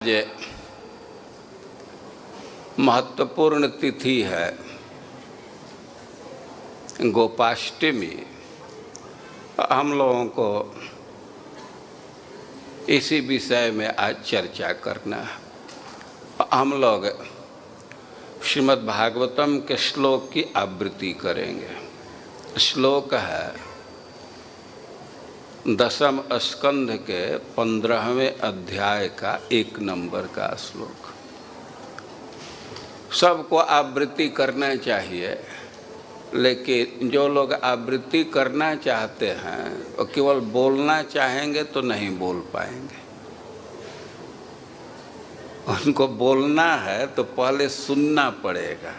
ये महत्वपूर्ण तिथि है गोपाष्टमी। हम लोगों को इसी विषय में आज चर्चा करना है। हम लोग श्रीमद् भागवतम के श्लोक की आवृत्ति करेंगे। श्लोक है 10वें स्कंध के 15वें अध्याय का 1 नंबर का श्लोक। सबको आवृत्ति करना चाहिए, लेकिन जो लोग आवृत्ति करना चाहते हैं वो केवल बोलना चाहेंगे तो नहीं बोल पाएंगे। उनको बोलना है तो पहले सुनना पड़ेगा।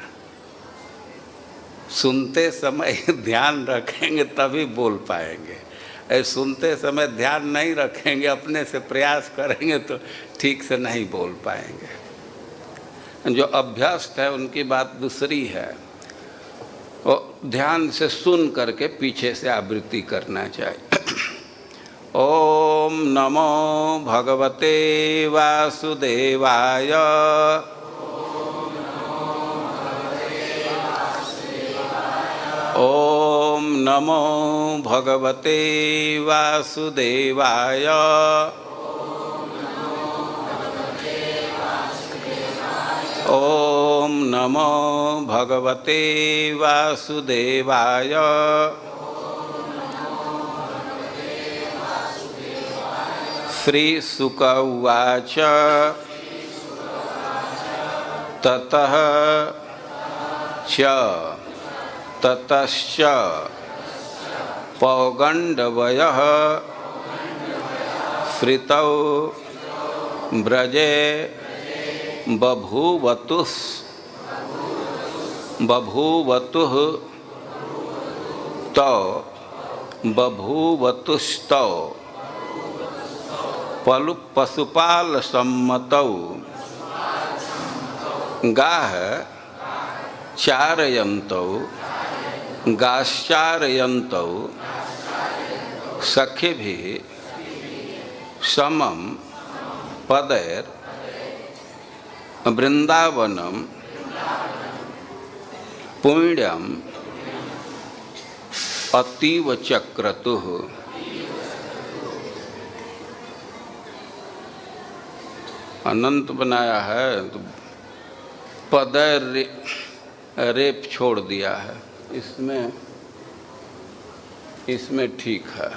सुनते समय ध्यान रखेंगे तभी बोल पाएंगे। सुनते समय ध्यान नहीं रखेंगे, अपने से प्रयास करेंगे तो ठीक से नहीं बोल पाएंगे। जो अभ्यस्त है उनकी बात दूसरी है, वो ध्यान से सुन करके पीछे से आवृत्ति करना चाहिए। ओम नमो भगवते वासुदेवाय। ओम नमो भगवते वासुदेवाय। ओम नमो भगवते वासुदेवाय। श्री शुक उवाच ततः च ततश्च पौगंडवयः श्रितौ ब्रजे बभूवतुः तौ बभूवतुस्तौ पशुपाल सम्मतौ गाः चारयन्तौ गाश्चारयन्तौ सखिभिः समं पदैर् वृंदावनम पुण्यम अतीव चक्रतुः। अनंत बनाया है तो पदैर रेप छोड़ दिया है, इसमें ठीक है।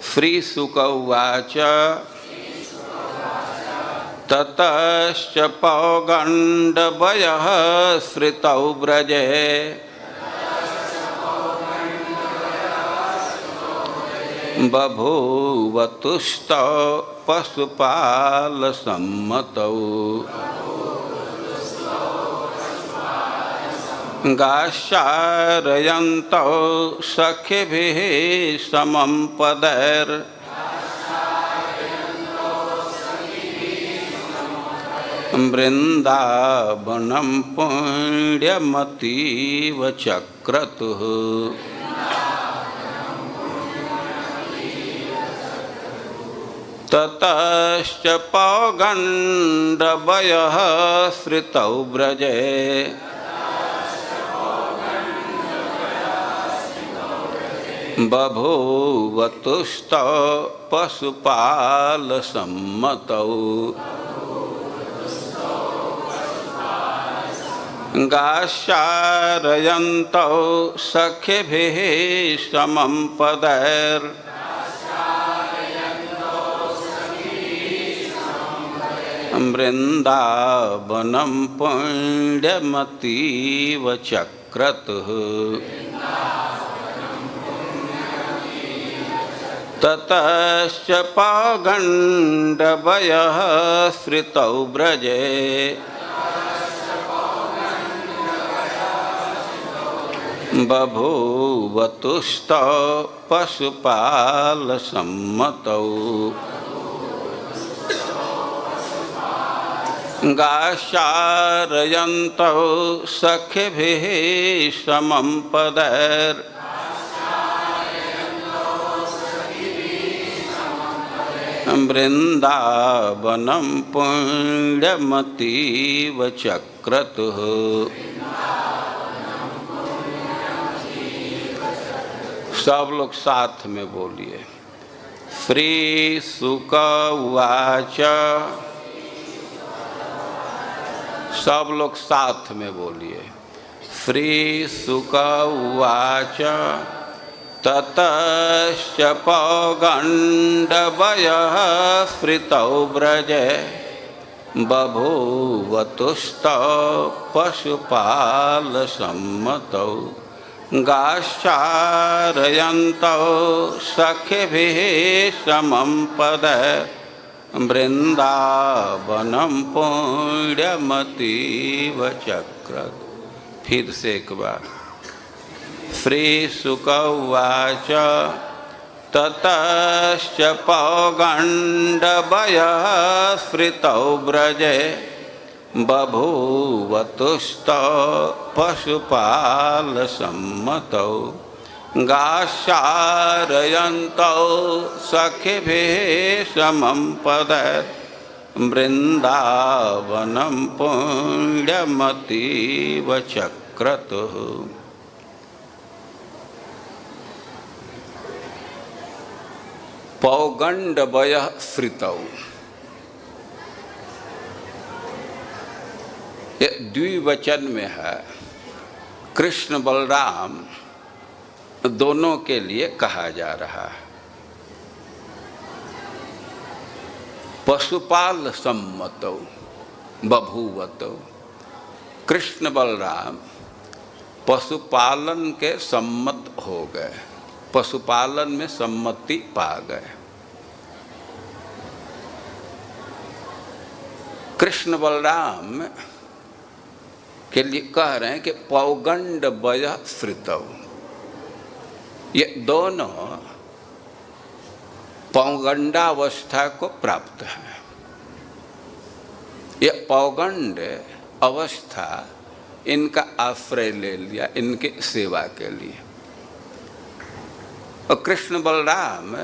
श्री शुक उवाच ततश्च पौगंडवयः श्रितौ ब्रजे बभूवतुस्तौ पशुपाल सम्मतौ गाश्चारयन्तौ सखिभिः समं पदैर् वृंदावनं पुण्यमतीव चक्रतुः। ततश्च पौगंडवयः श्रितौ ब्रजे बभूवतुस्तौ पशुपाल सम्मतौ गाश्चारयन्तौ सखिभिः समं पदैर् वृंदावनं पुण्यमतीव चक्रतुः। ततश्च पौगंडवयः श्रितौ ब्रजे बभूवतुस्तौ पशुपाल सम्मतौ गाश्चारयन्तौ सखिभिः समं पदैर् वृंदावनम पुण्यमतीव चक्रतुः। सब लोग साथ में बोलिए। श्री शुक उवाच। सब लोग साथ में बोलिए। श्री शुक उवाच। ततश्च पौगण्डवयः स्मृतौ व्रजे बभूवतुस्तौ पशुपालसम्मतौ गाश्चारयन्तौ सखिभिः समं पदे वृंदावनं पुण्यमतीव चक्रतुः। फिर से एक बार। श्री शुक उवाच। ततश्च पौगण्डवयः स्मृतौ व्रजे बभूवतुस्तौ पशुपालसम्मतौ गाश्चारयन्तौ सखिभिः समं पदे वृंदावनं पुण्यमतीव चक्रतुः। पौगण्डवयः स्मृतौ, ये द्विवचन में है। कृष्ण बलराम दोनों के लिए कहा जा रहा है। पशुपाल सम्मतौ बभूवतौ। कृष्ण बलराम पशुपालन के सम्मत हो गए, पशुपालन में सम्मति पा गए। कृष्ण बलराम के लिए कह रहे हैं कि पौगण्डवयः स्मृतौ। ये दोनों पौगंडावस्था को प्राप्त है। ये पौगंड अवस्था इनका आश्रय ले लिया इनके सेवा के लिए। और कृष्ण बलराम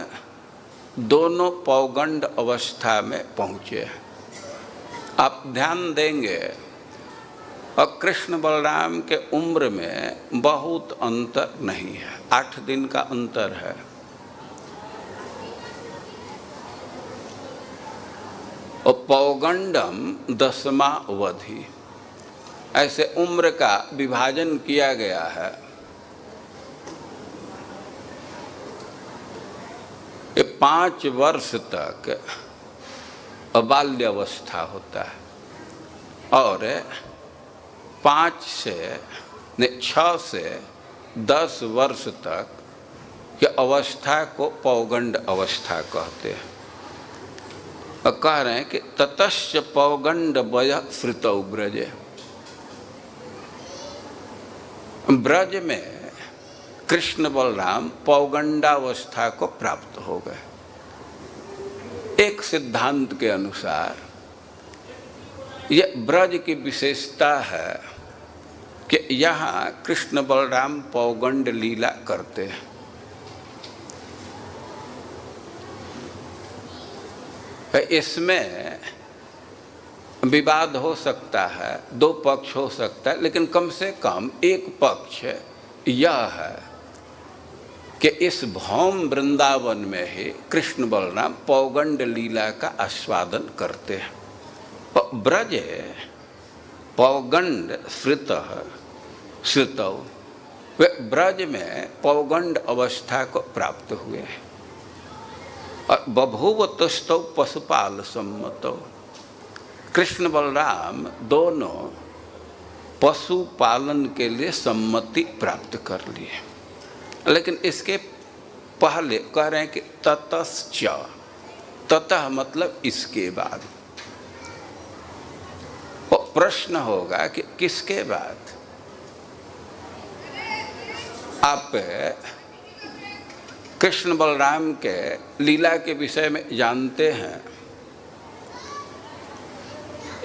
दोनों पौगंड अवस्था में पहुँचे हैं। आप ध्यान देंगे और कृष्ण बलराम के उम्र में बहुत अंतर नहीं है, 8 दिन का अंतर है। और पौगंडम 10वावधि, ऐसे उम्र का विभाजन किया गया है। ये 5 वर्ष तक बाल्यावस्था होता है और 6 से 10 वर्ष तक की अवस्था को पौगंड अवस्था कहते हैं। और कह रहे हैं कि ततश्च पौगण्डवयः स्मृतौ व्रजे। ब्रज में कृष्ण बलराम पौगंडावस्था को प्राप्त हो गए। एक सिद्धांत के अनुसार यह ब्रज की विशेषता है कि यहाँ कृष्ण बलराम पौगंड लीला करते हैं। इसमें विवाद हो सकता है, 2 पक्ष हो सकता है, लेकिन कम से कम एक पक्ष यह है कि इस भौम वृंदावन में ही कृष्ण बलराम पौगंड लीला का आस्वादन करते हैं। ब्रज पौगंड श्रुतौ, वे ब्रज में पौगंड अवस्था को प्राप्त हुए हैं। और बभूवतुस्तौ पशुपाल सम्मतौ, कृष्ण बलराम दोनों पशुपालन के लिए सम्मति प्राप्त कर लिए। लेकिन इसके पहले कह रहे हैं कि ततश्च, ततः मतलब इसके बाद। और प्रश्न होगा कि किसके बाद? आप कृष्ण बलराम के लीला के विषय में जानते हैं।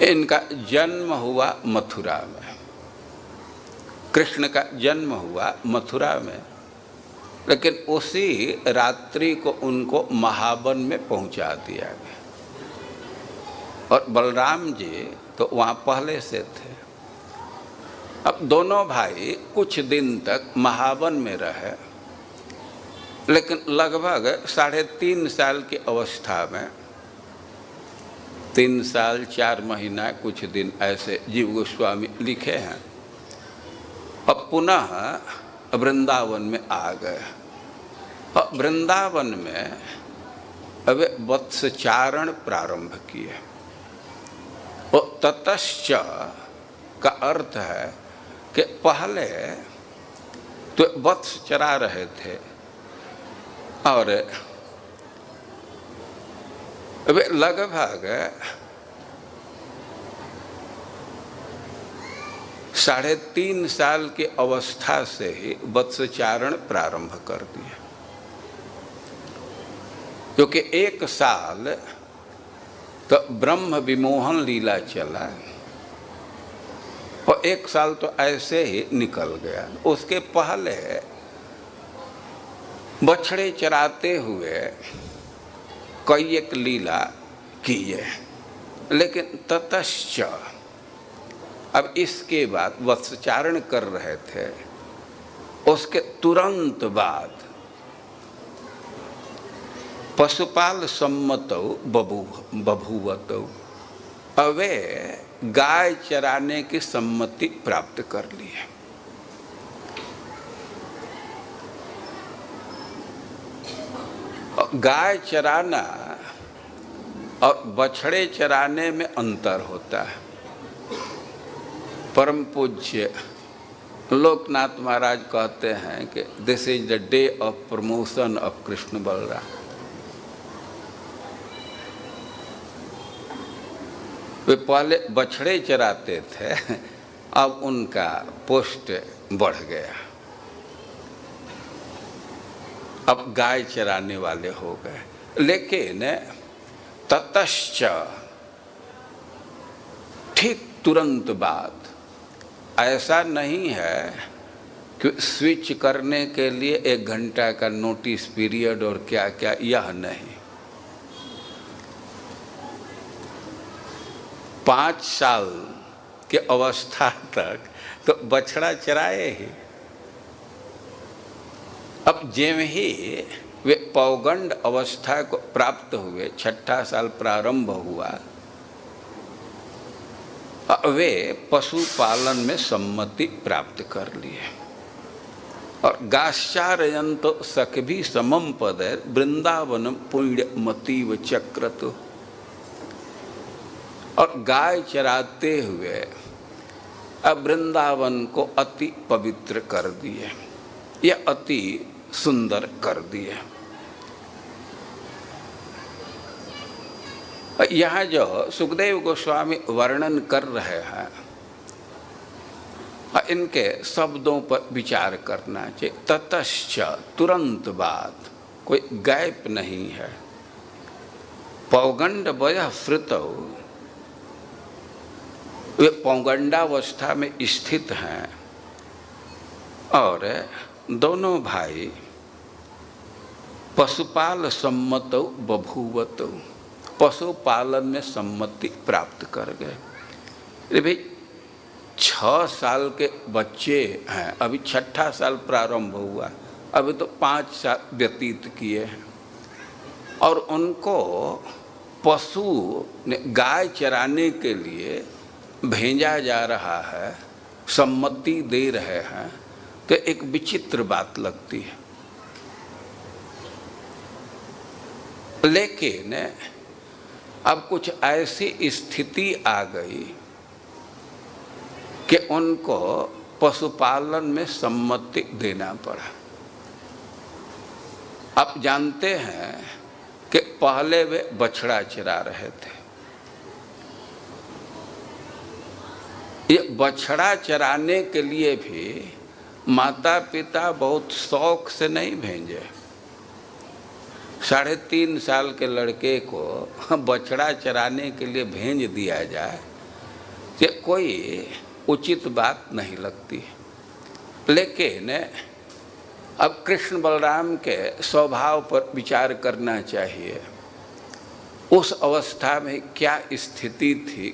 इनका जन्म हुआ मथुरा में, कृष्ण का जन्म हुआ मथुरा में। लेकिन उसी रात्रि को उनको महावन में पहुंचा दिया गया। और बलराम जी तो वहाँ पहले से थे। अब दोनों भाई कुछ दिन तक महावन में रहे, लेकिन लगभग 3.5 साल की अवस्था में, 3 साल 4 महीना कुछ दिन ऐसे जीव गोस्वामी लिखे हैं, अब पुनः वृंदावन में आ गए। और वृंदावन में अब वत्सचारण प्रारंभ किए। और ततश्च का अर्थ है कि पहले तो वत्स चरा रहे थे और वे लगभग 3.5 साल की अवस्था से ही वत्सचारण प्रारंभ कर दिया, क्योंकि 1 साल तो ब्रह्म विमोहन लीला चला और 1 साल तो ऐसे ही निकल गया। उसके पहले बछड़े चराते हुए कई एक लीला किए, लेकिन ततश्च अब इसके बाद वत्सचारण कर रहे थे, उसके तुरंत बाद पशुपाल सम्मतौ बभूवतौ, अवे गाय चराने की सम्मति प्राप्त कर ली है। गाय चराना और बछड़े चराने में अंतर होता है। परम पूज्य लोकनाथ महाराज कहते हैं कि this is the day of promotion of Krishna Balram. वे पहले बछड़े चराते थे, अब उनका पोस्ट बढ़ गया, अब गाय चराने वाले हो गए। लेकिन ततश्च ठीक तुरंत बाद, ऐसा नहीं है कि स्विच करने के लिए 1 घंटा का नोटिस पीरियड और क्या क्या, यह नहीं। 5 साल के अवस्था तक तो बछड़ा चराए ही। अब जेम ही वे पौगंड अवस्था को प्राप्त हुए, 6ठा साल प्रारंभ हुआ, वे पशुपालन में सम्मति प्राप्त कर लिए। और गाश्चारयन्तो सखभी समम पदे वृंदावनम पुण्यमतीव चक्रतु, और गाय चराते हुए अब वृंदावन को अति पवित्र कर दिए, यह अति सुंदर कर दिए। यहाँ जो सुखदेव गोस्वामी वर्णन कर रहे हैं, इनके शब्दों पर विचार करना चाहिए। ततश्च तुरंत बाद, कोई गैप नहीं है। पौगंड वयः फ्रुतौ, वे पौगंडावस्था में स्थित हैं और दोनों भाई पशुपाल सम्मतौ बभूवतौ, पशुपालन में सम्मति प्राप्त कर गए। अरे भाई 6 साल के बच्चे हैं, अभी 6ठा साल प्रारंभ हुआ, अभी तो 5 साल व्यतीत किए हैं, और उनको पशु ने गाय चराने के लिए भेजा जा रहा है, सम्मति दे रहे हैं, तो एक विचित्र बात लगती है। लेकिन अब कुछ ऐसी स्थिति आ गई कि उनको पशुपालन में सम्मति देना पड़ा। आप जानते हैं कि पहले वे बछड़ा चरा रहे थे। ये बछड़ा चराने के लिए भी माता पिता बहुत शौक से नहीं भेजे। 3.5 साल के लड़के को बछड़ा चराने के लिए भेज दिया जाए, ये कोई उचित बात नहीं लगती। लेकिन अब कृष्ण बलराम के स्वभाव पर विचार करना चाहिए। उस अवस्था में क्या स्थिति थी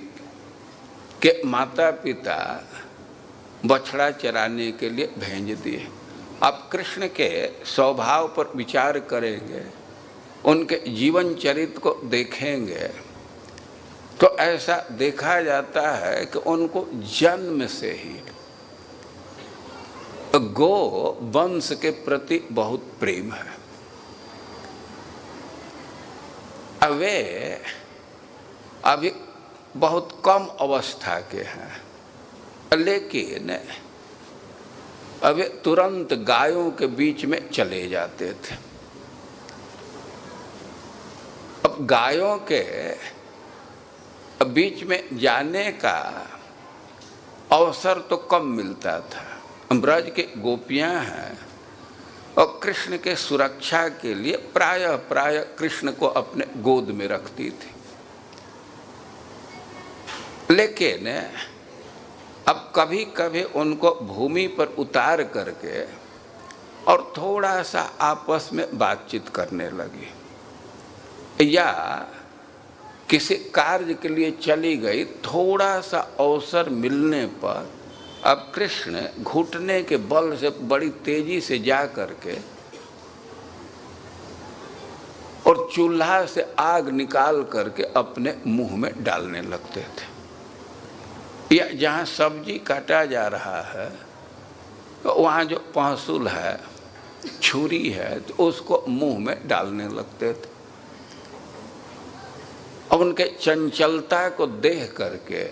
कि माता पिता बछड़ा चराने के लिए भेज दिए। अब कृष्ण के स्वभाव पर विचार करेंगे, उनके जीवन चरित्र को देखेंगे तो ऐसा देखा जाता है कि उनको जन्म से ही गो वंश के प्रति बहुत प्रेम है। वे अभी बहुत कम अवस्था के हैं, लेकिन अभी तुरंत गायों के बीच में चले जाते थे। अब गायों के बीच में जाने का अवसर तो कम मिलता था। ब्रज के गोपियां हैं और कृष्ण के सुरक्षा के लिए प्रायः कृष्ण को अपने गोद में रखती थी। लेकिन अब कभी कभी उनको भूमि पर उतार करके और थोड़ा सा आपस में बातचीत करने लगी, या किसी कार्य के लिए चली गई, थोड़ा सा अवसर मिलने पर अब कृष्ण घुटने के बल से बड़ी तेजी से जा करके और चूल्हा से आग निकाल करके अपने मुंह में डालने लगते थे। या जहाँ सब्जी काटा जा रहा है तो वहाँ जो पहसुल है, छुरी है, तो उसको मुंह में डालने लगते थे। और उनके चंचलता को देख करके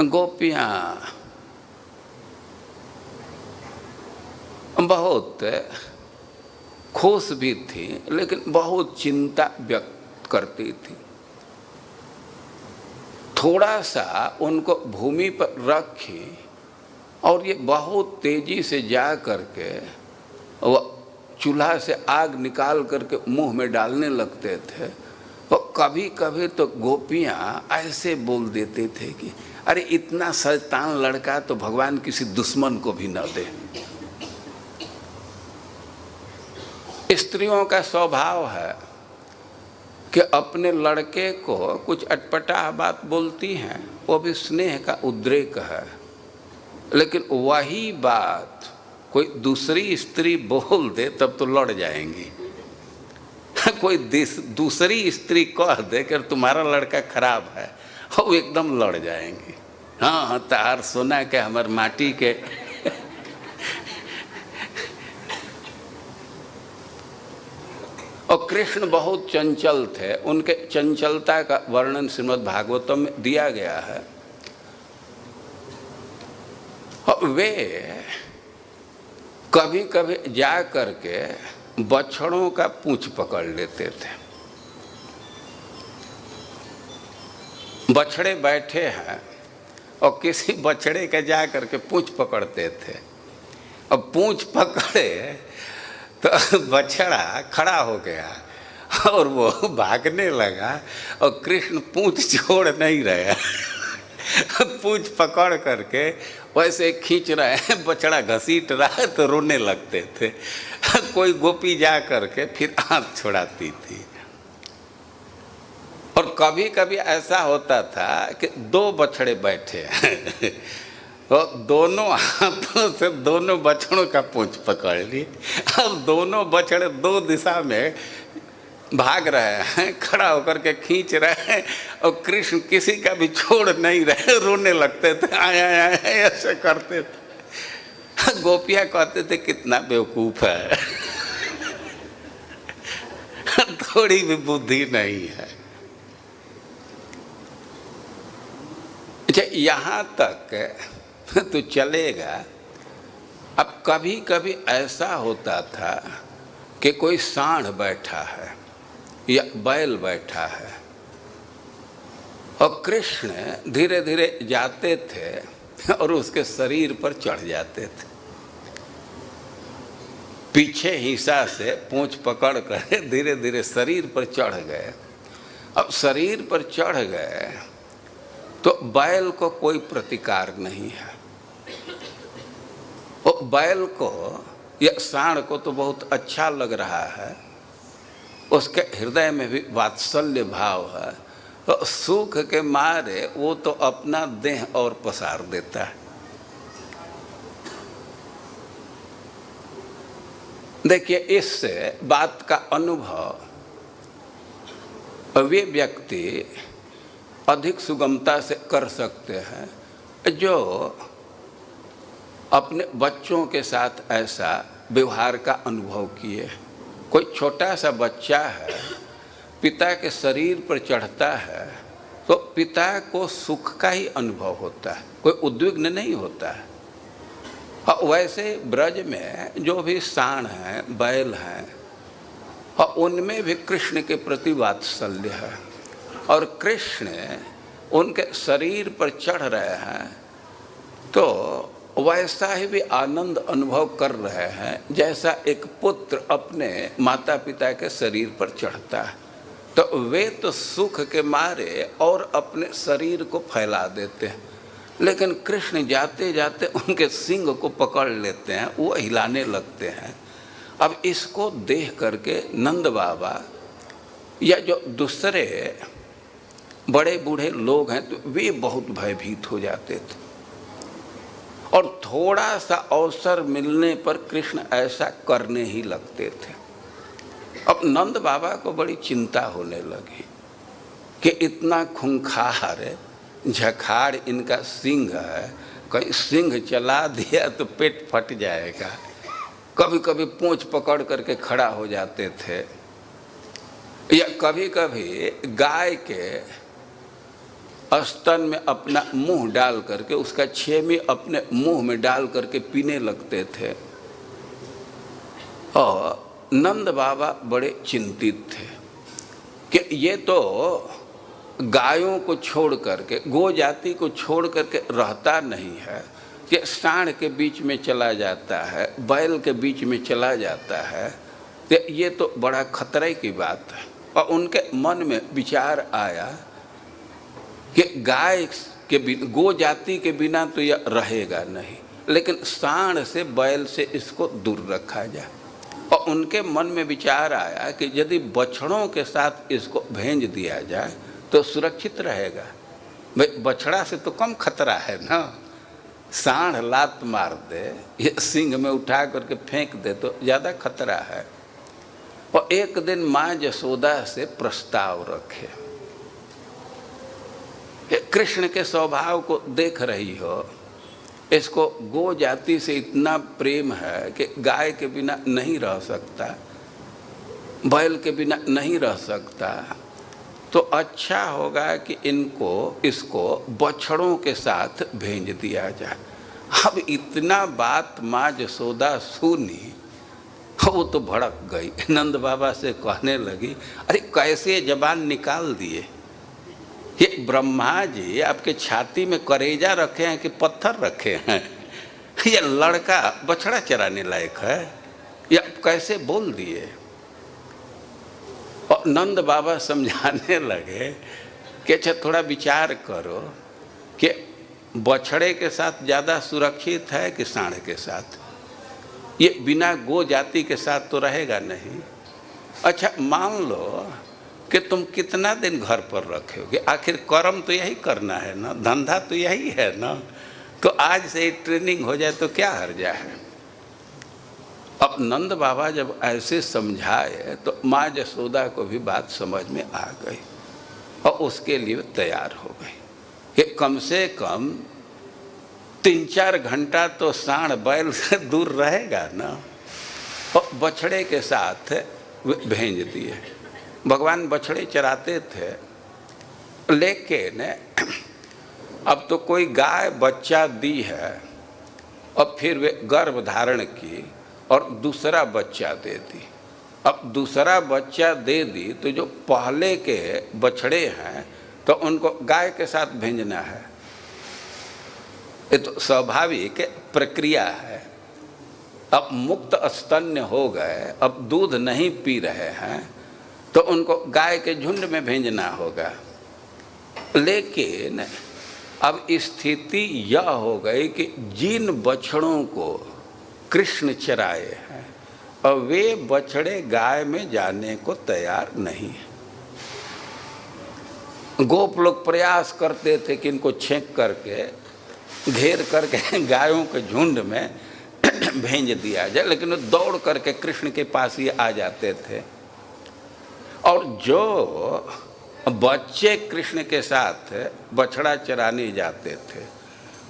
गोपियाँ बहुत खुश भी थी, लेकिन बहुत चिंता व्यक्त करती थी। थोड़ा सा उनको भूमि पर रखी और ये बहुत तेजी से जा करके वह चूल्हा से आग निकाल करके मुंह में डालने लगते थे। और कभी कभी तो गोपियाँ ऐसे बोल देते थे कि अरे इतना शैतान लड़का तो भगवान किसी दुश्मन को भी न दे। स्त्रियों का स्वभाव है कि अपने लड़के को कुछ अटपटा बात बोलती हैं, वो भी स्नेह का उद्रेक है, लेकिन वही बात कोई दूसरी स्त्री बोल दे तब तो लड़ जाएंगी। कोई दूसरी स्त्री कह दे कि तुम्हारा लड़का खराब है, वो एकदम लड़ जाएंगी। हाँ तार सोना के हमार माटी के। और कृष्ण बहुत चंचल थे, उनके चंचलता का वर्णन श्रीमद् भागवतम में दिया गया है। और वे कभी कभी जा करके बछड़ों का पूंछ पकड़ लेते थे। बछड़े बैठे हैं और किसी बछड़े के जा करके पूंछ पकड़ते थे। अब पूंछ पकड़े तो बछड़ा खड़ा हो गया और वो भागने लगा और कृष्ण पूंछ छोड़ नहीं रहे। पूंछ पकड़ करके वैसे खींच रहे हैं, बछड़ा घसीट रहा है तो रोने लगते थे। कोई गोपी जा करके फिर हाथ छुड़ाती थी। और कभी कभी ऐसा होता था कि दो बछड़े बैठे हैं और दोनों हाथों से दोनों बछड़ों का पूंछ पकड़ ली। अब दोनों बछड़े दो दिशा में भाग रहे हैं, खड़ा होकर के खींच रहे हैं और कृष्ण किसी का भी छोड़ नहीं रहे, रोने लगते थे, आया ऐसे करते थे। गोपियाँ कहते थे कितना बेवकूफ है, थोड़ी भी बुद्धि नहीं है। अच्छा, यहाँ तक तो चलेगा। अब कभी कभी ऐसा होता था कि कोई सांड बैठा है या बैल बैठा है और कृष्ण धीरे धीरे जाते थे और उसके शरीर पर चढ़ जाते थे। पीछे हिस्सा से पूंछ पकड़ कर धीरे धीरे शरीर पर चढ़ गए। अब शरीर पर चढ़ गए तो बैल को कोई प्रतिकार नहीं है। वो बैल को यह सांड को तो बहुत अच्छा लग रहा है, उसके हृदय में भी वात्सल्य भाव है, तो सुख के मारे वो तो अपना देह और पसार देता है। देखिए, इस बात का अनुभव वे व्यक्ति अधिक सुगमता से कर सकते हैं जो अपने बच्चों के साथ ऐसा व्यवहार का अनुभव किए। कोई छोटा सा बच्चा है, पिता के शरीर पर चढ़ता है तो पिता को सुख का ही अनुभव होता है, कोई उद्विग्न नहीं होता है। और वैसे ब्रज में जो भी सांड हैं, बैल हैं, और उनमें भी कृष्ण के प्रति वात्सल्य है, और कृष्ण उनके शरीर पर चढ़ रहे हैं तो वैसा ही भी आनंद अनुभव कर रहे हैं जैसा एक पुत्र अपने माता पिता के शरीर पर चढ़ता है। तो वे तो सुख के मारे और अपने शरीर को फैला देते हैं, लेकिन कृष्ण जाते जाते उनके सींग को पकड़ लेते हैं, वो हिलाने लगते हैं। अब इसको देख करके नंद बाबा या जो दूसरे बड़े बूढ़े लोग हैं तो वे बहुत भयभीत हो जाते थे, और थोड़ा सा अवसर मिलने पर कृष्ण ऐसा करने ही लगते थे। अब नंद बाबा को बड़ी चिंता होने लगी कि इतना खूंखार झखाड़ इनका सिंह है, कहीं सिंह चला दिया तो पेट फट जाएगा। कभी कभी पूंछ पकड़ करके खड़ा हो जाते थे, या कभी कभी गाय के स्तन में अपना मुंह डाल करके उसका छेमी अपने मुंह में डाल करके पीने लगते थे। और नंद बाबा बड़े चिंतित थे कि ये तो गायों को छोड़ करके, गो जाति को छोड़ करके रहता नहीं है, कि सांड के बीच में चला जाता है, बैल के बीच में चला जाता है, तो ये तो बड़ा खतरे की बात है। और उनके मन में विचार आया कि गाय के बिना, गो जाति के बिना तो यह रहेगा नहीं, लेकिन सांड से, बैल से इसको दूर रखा जाए। और उनके मन में विचार आया कि यदि बछड़ों के साथ इसको भेज दिया जाए तो सुरक्षित रहेगा। भाई बछड़ा से तो कम खतरा है ना, सांड लात मार दे, ये सींग में उठा करके फेंक दे तो ज़्यादा खतरा है। और एक दिन माँ यशोदा से प्रस्ताव रखे, कृष्ण के स्वभाव को देख रही हो, इसको गो जाति से इतना प्रेम है कि गाय के बिना नहीं रह सकता, बैल के बिना नहीं रह सकता, तो अच्छा होगा कि इसको बछड़ों के साथ भेज दिया जाए। अब इतना बात माँ यशोदा सुनी, वो तो भड़क गई, नंद बाबा से कहने लगी, अरे कैसे जबान निकाल दिए, ये ब्रह्मा जी आपके छाती में करेजा रखे हैं कि पत्थर रखे हैं? ये लड़का बछड़ा चराने लायक है, या कैसे बोल दिए? और नंद बाबा समझाने लगे कि अच्छा थोड़ा विचार करो कि बछड़े के साथ ज़्यादा सुरक्षित है कि सांड के साथ? ये बिना गो जाति के साथ तो रहेगा नहीं। अच्छा मान लो कि तुम कितना दिन घर पर रखोगे, आखिर कर्म तो यही करना है ना, धंधा तो यही है ना, तो आज से ही ट्रेनिंग हो जाए तो क्या हर्जा है। अब नंद बाबा जब ऐसे समझाए तो माँ यशोदा को भी बात समझ में आ गई, और उसके लिए तैयार हो गई कि कम से कम 3-4 घंटा तो सांड बैल से दूर रहेगा ना, और बछड़े के साथ भेज दिए। भगवान बछड़े चराते थे, लेकिन अब तो कोई गाय बच्चा दी है और फिर वे गर्भ धारण की और दूसरा बच्चा दे दी। अब दूसरा बच्चा दे दी तो जो पहले के बछड़े हैं तो उनको गाय के साथ भेजना है, ये तो स्वाभाविक प्रक्रिया है। अब मुक्त स्तन्य हो गए, अब दूध नहीं पी रहे हैं, तो उनको गाय के झुंड में भेजना होगा। लेकिन अब स्थिति यह हो गई कि जिन बछड़ों को कृष्ण चराए हैं और वे बछड़े गाय में जाने को तैयार नहीं है। गोप लोग प्रयास करते थे कि इनको छेंक करके घेर करके गायों के झुंड में भेज दिया जाए, लेकिन वो दौड़ करके कृष्ण के पास ही आ जाते थे। और जो बच्चे कृष्ण के साथ बछड़ा चराने जाते थे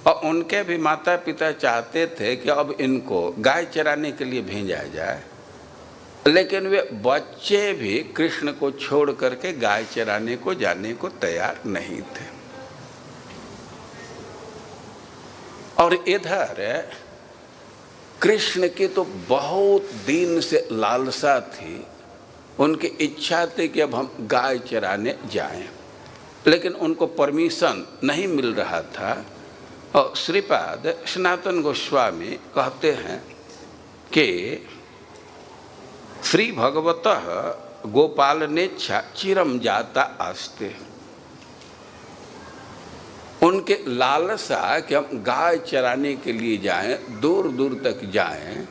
और उनके भी माता पिता चाहते थे कि अब इनको गाय चराने के लिए भेजा जाए, लेकिन वे बच्चे भी कृष्ण को छोड़ करके गाय चराने को जाने को तैयार नहीं थे। और इधर कृष्ण की तो बहुत दिन से लालसा थी, उनकी इच्छा थी कि अब हम गाय चराने जाएं, लेकिन उनको परमिशन नहीं मिल रहा था। और श्रीपाद सनातन गोस्वामी कहते हैं कि श्री भगवतः गोपालनेच्छा चिरम जाता आस्ते, उनके लालसा कि हम गाय चराने के लिए जाएं, दूर दूर तक जाएं,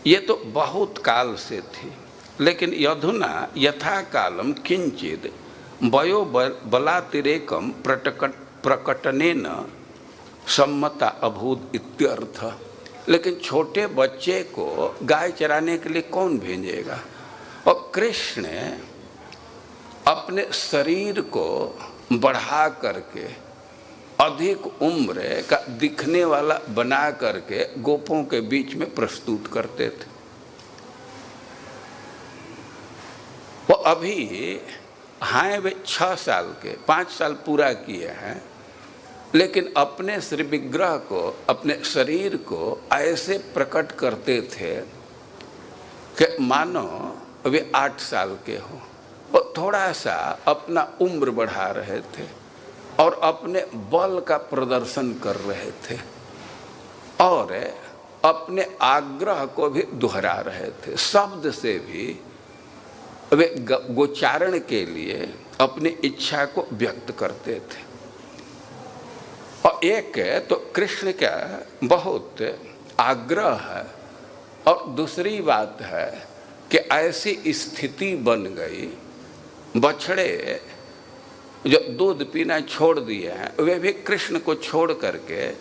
ये तो बहुत काल से थी। लेकिन यधुना यथा कालम किंचित वयो बलातिरेकम प्रकटनेन सम्मता अभूत इत्यर्थ। लेकिन छोटे बच्चे को गाय चराने के लिए कौन भेजेगा? और कृष्ण अपने शरीर को बढ़ा करके अधिक उम्र का दिखने वाला बना करके गोपों के बीच में प्रस्तुत करते थे। वो अभी हैं वे 6 साल के, 5 साल पूरा किए हैं, लेकिन अपने श्री विग्रह को, अपने शरीर को ऐसे प्रकट करते थे कि मानो वे 8 साल के हो। और थोड़ा सा अपना उम्र बढ़ा रहे थे और अपने बल का प्रदर्शन कर रहे थे और अपने आग्रह को भी दोहरा रहे थे। शब्द से भी वे गोचारण के लिए अपनी इच्छा को व्यक्त करते थे। और एक तो कृष्ण का बहुत आग्रह है, और दूसरी बात है कि ऐसी स्थिति बन गई, बछड़े जो दूध पीना छोड़ दिए हैं वे भी कृष्ण को छोड़ करके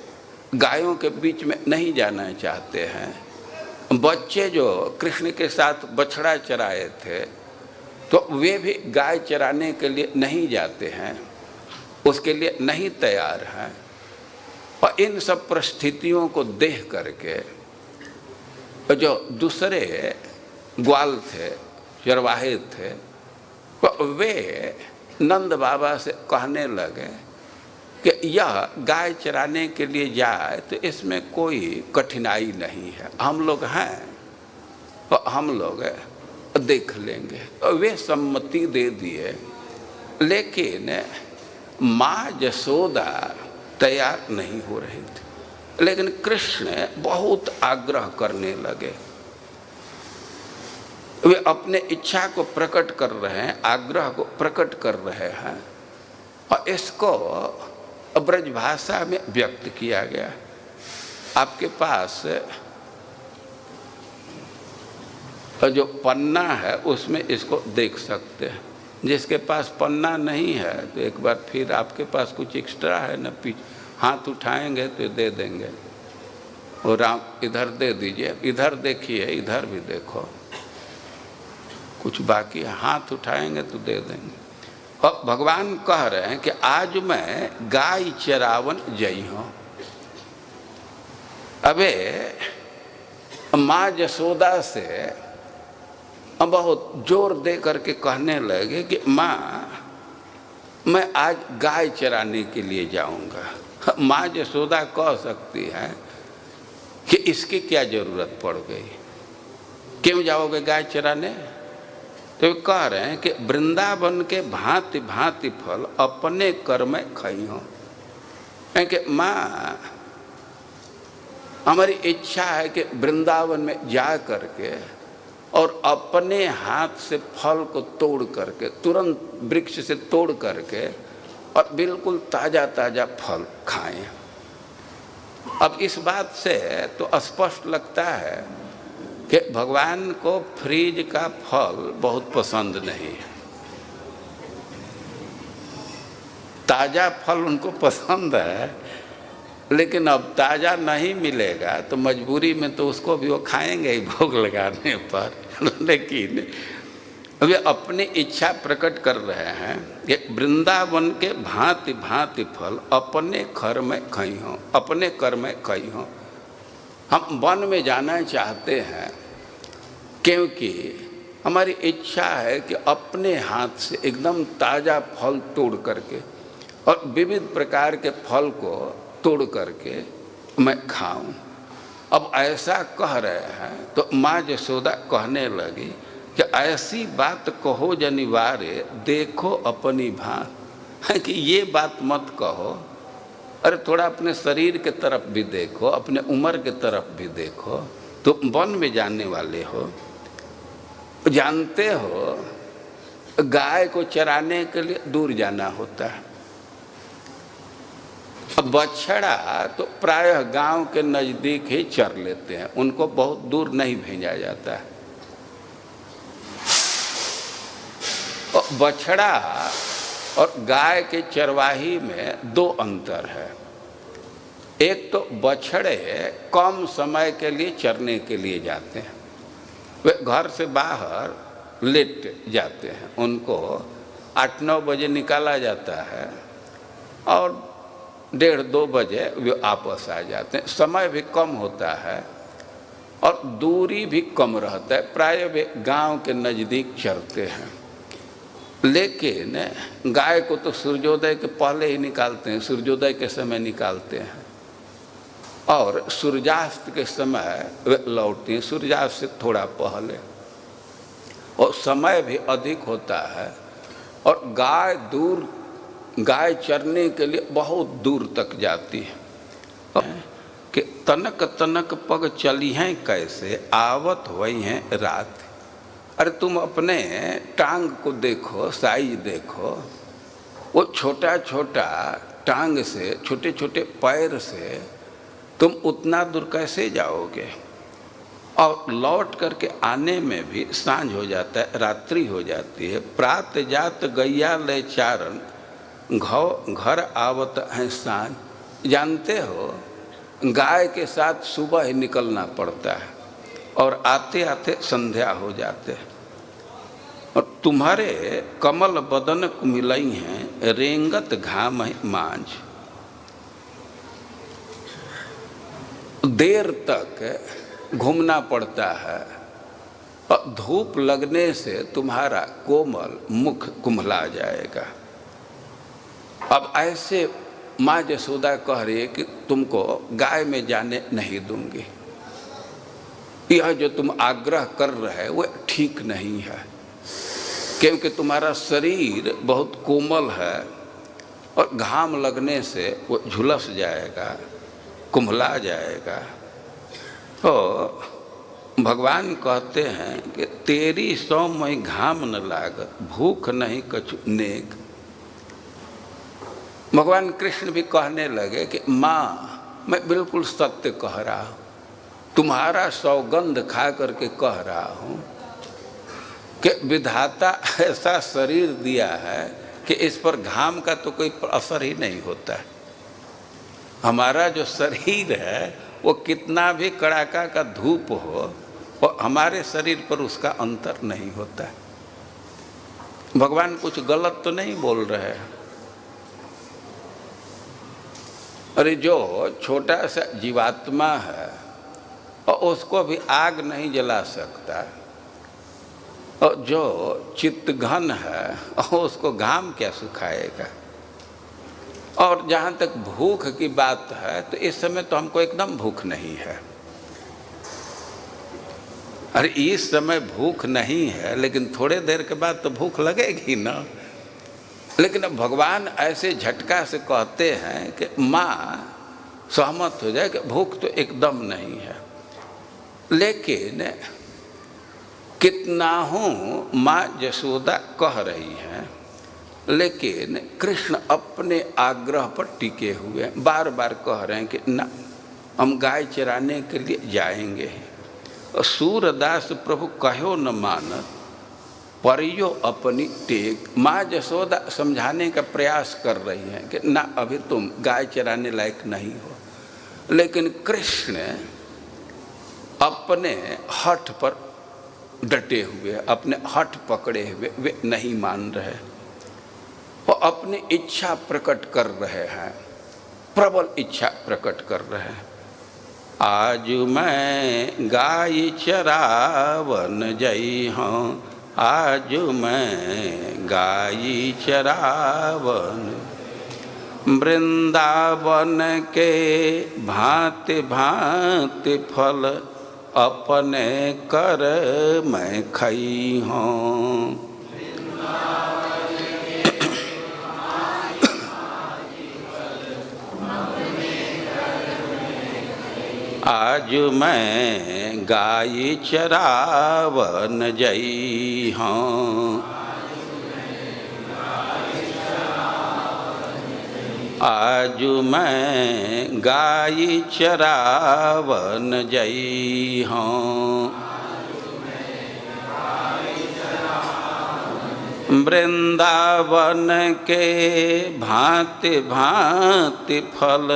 गायों के बीच में नहीं जाना चाहते हैं। बच्चे जो कृष्ण के साथ बछड़ा चराए थे तो वे भी गाय चराने के लिए नहीं जाते हैं, उसके लिए नहीं तैयार हैं। और इन सब परिस्थितियों को देख करके जो दूसरे ग्वाल थे, चरवाहे थे, वे नंद बाबा से कहने लगे कि यह गाय चराने के लिए जाए तो इसमें कोई कठिनाई नहीं है, हम लोग हैं और हम लोग देख लेंगे। और वे सम्मति दे दिए, लेकिन माँ यशोदा तैयार नहीं हो रही थी। लेकिन कृष्ण बहुत आग्रह करने लगे, वे अपने इच्छा को प्रकट कर रहे हैं, आग्रह को प्रकट कर रहे हैं, और इसको ब्रज भाषा में व्यक्त किया गया। आपके पास जो पन्ना है उसमें इसको देख सकते हैं। जिसके पास पन्ना नहीं है तो एक बार फिर आपके पास कुछ एक्स्ट्रा है न, पीछे हाथ उठाएंगे तो दे देंगे। और राम इधर दे दीजिए, इधर देखिए, इधर भी देखो, कुछ बाकी है, हाथ उठाएंगे तो दे देंगे। और भगवान कह रहे हैं कि आज मैं गाय चरावन जई हूँ। अबे माँ यशोदा से बहुत जोर दे करके कहने लगे कि माँ मैं आज गाय चराने के लिए जाऊंगा। माँ यशोदा कह सकती है कि इसकी क्या जरूरत पड़ गई, क्यों जाओगे गाय चराने? तो कह रहे हैं कि वृंदावन के भांति भांति फल अपने कर्म खई हो। कि माँ हमारी इच्छा है कि वृंदावन में जा करके और अपने हाथ से फल को तोड़ करके, तुरंत वृक्ष से तोड़ करके और बिल्कुल ताज़ा ताज़ा फल खाएं। अब इस बात से तो स्पष्ट लगता है कि भगवान को फ्रिज का फल बहुत पसंद नहीं है। ताज़ा फल उनको पसंद है, लेकिन अब ताज़ा नहीं मिलेगा तो मजबूरी में तो उसको भी वो खाएंगे ही भोग लगाने पर। लेकिन वे अपनी इच्छा प्रकट कर रहे हैं कि वृंदावन के भांति भांति फल अपने घर में खई हों, अपने कर में खई हों। हम वन में जाना चाहते हैं क्योंकि हमारी इच्छा है कि अपने हाथ से एकदम ताज़ा फल तोड़ करके और विविध प्रकार के फल को तोड़ करके मैं खाऊं। अब ऐसा कह रहे हैं तो माँ यशोदा कहने लगी कि ऐसी बात कहो जनिवार्य, देखो अपनी भांति, कि ये बात मत कहो। अरे थोड़ा अपने शरीर के तरफ भी देखो, अपने उम्र के तरफ भी देखो। तुम वन में जाने वाले हो, जानते हो गाय को चराने के लिए दूर जाना होता है। अब बछड़ा तो प्रायः गांव के नज़दीक ही चर लेते हैं, उनको बहुत दूर नहीं भेजा जाता है। और बछड़ा और गाय के चरवाही में दो अंतर है। एक तो बछड़े कम समय के लिए चरने के लिए जाते हैं, वे घर से बाहर लेट जाते हैं, उनको 8-9 बजे निकाला जाता है और 1:30-2 बजे वे वापस आ जाते हैं। समय भी कम होता है और दूरी भी कम रहता है, प्राय वे गांव के नज़दीक चरते हैं। लेकिन गाय को तो सूर्योदय के पहले ही निकालते हैं, सूर्योदय के समय निकालते हैं और सूर्यास्त के समय वे लौटती हैं, सूर्यास्त से थोड़ा पहले, और समय भी अधिक होता है। और गाय चरने के लिए बहुत दूर तक जाती है कि तनक तनक पग चली हैं कैसे, आवत हुई हैं रात। अरे तुम अपने टांग को देखो, साइज देखो, वो छोटा छोटा टांग से, छोटे छोटे पैर से तुम उतना दूर कैसे जाओगे। और लौट करके आने में भी सांझ हो जाता है, रात्रि हो जाती है। प्रात जात गैया ले चारण, घर आवत है सांझ। जानते हो गाय के साथ सुबह ही निकलना पड़ता है और आते आते संध्या हो जाते हैं। और तुम्हारे कमल बदन मिलई हैं, रेंगत घाम मांझ। देर तक घूमना पड़ता है और धूप लगने से तुम्हारा कोमल मुख कुम्हला जाएगा। अब ऐसे माँ यशोदा कह रही है कि तुमको गाय में जाने नहीं दूंगी, यह जो तुम आग्रह कर रहे हो वो ठीक नहीं है, क्योंकि तुम्हारा शरीर बहुत कोमल है और घाम लगने से वो झुलस जाएगा, कुम्हला जाएगा। तो भगवान कहते हैं कि तेरी सौ में घाम न लागत, भूख नहीं कछु नेक। भगवान कृष्ण भी कहने लगे कि माँ मैं बिल्कुल सत्य कह रहा हूँ, तुम्हारा सौगंध खा करके कह रहा हूँ कि विधाता ऐसा शरीर दिया है कि इस पर घाम का तो कोई असर ही नहीं होता है। हमारा जो शरीर है वो कितना भी कड़ाका का धूप हो और हमारे शरीर पर उसका अंतर नहीं होता है। भगवान कुछ गलत तो नहीं बोल रहे हैं। अरे जो छोटा सा जीवात्मा है और उसको भी आग नहीं जला सकता, और जो चित्त घन है और उसको घाम क्या सुखाएगा। और जहाँ तक भूख की बात है तो इस समय तो हमको एकदम भूख नहीं है। अरे इस समय भूख नहीं है, लेकिन थोड़े देर के बाद तो भूख लगेगी ना। लेकिन अब भगवान ऐसे झटका से कहते हैं कि माँ सहमत हो जाए कि भूख तो एकदम नहीं है। लेकिन कितना हूँ माँ यशोदा कह रही हैं, लेकिन कृष्ण अपने आग्रह पर टिके हुए हैं, बार बार कह रहे हैं कि ना हम गाय चराने के लिए जाएंगे। और सूरदास प्रभु कहो न मानत परियो अपनी टेक। माँ यशोदा समझाने का प्रयास कर रही हैं कि ना अभी तुम गाय चराने लायक नहीं हो। लेकिन कृष्ण अपने हठ पर डटे हुए, अपने हठ पकड़े हुए, वे नहीं मान रहे। वो अपनी इच्छा प्रकट कर रहे हैं, प्रबल इच्छा प्रकट कर रहे हैं। आज मैं गाय चरावन जई हूँ, आज मैं गाय चरावन। वृंदावन के भांति भांति फल अपने कर मैं खई हूँ। आज मैं गाय चरावन जई हूँ, आज मैं गाय चरावन जई हूँ। वृंदावन के भांति भांति फल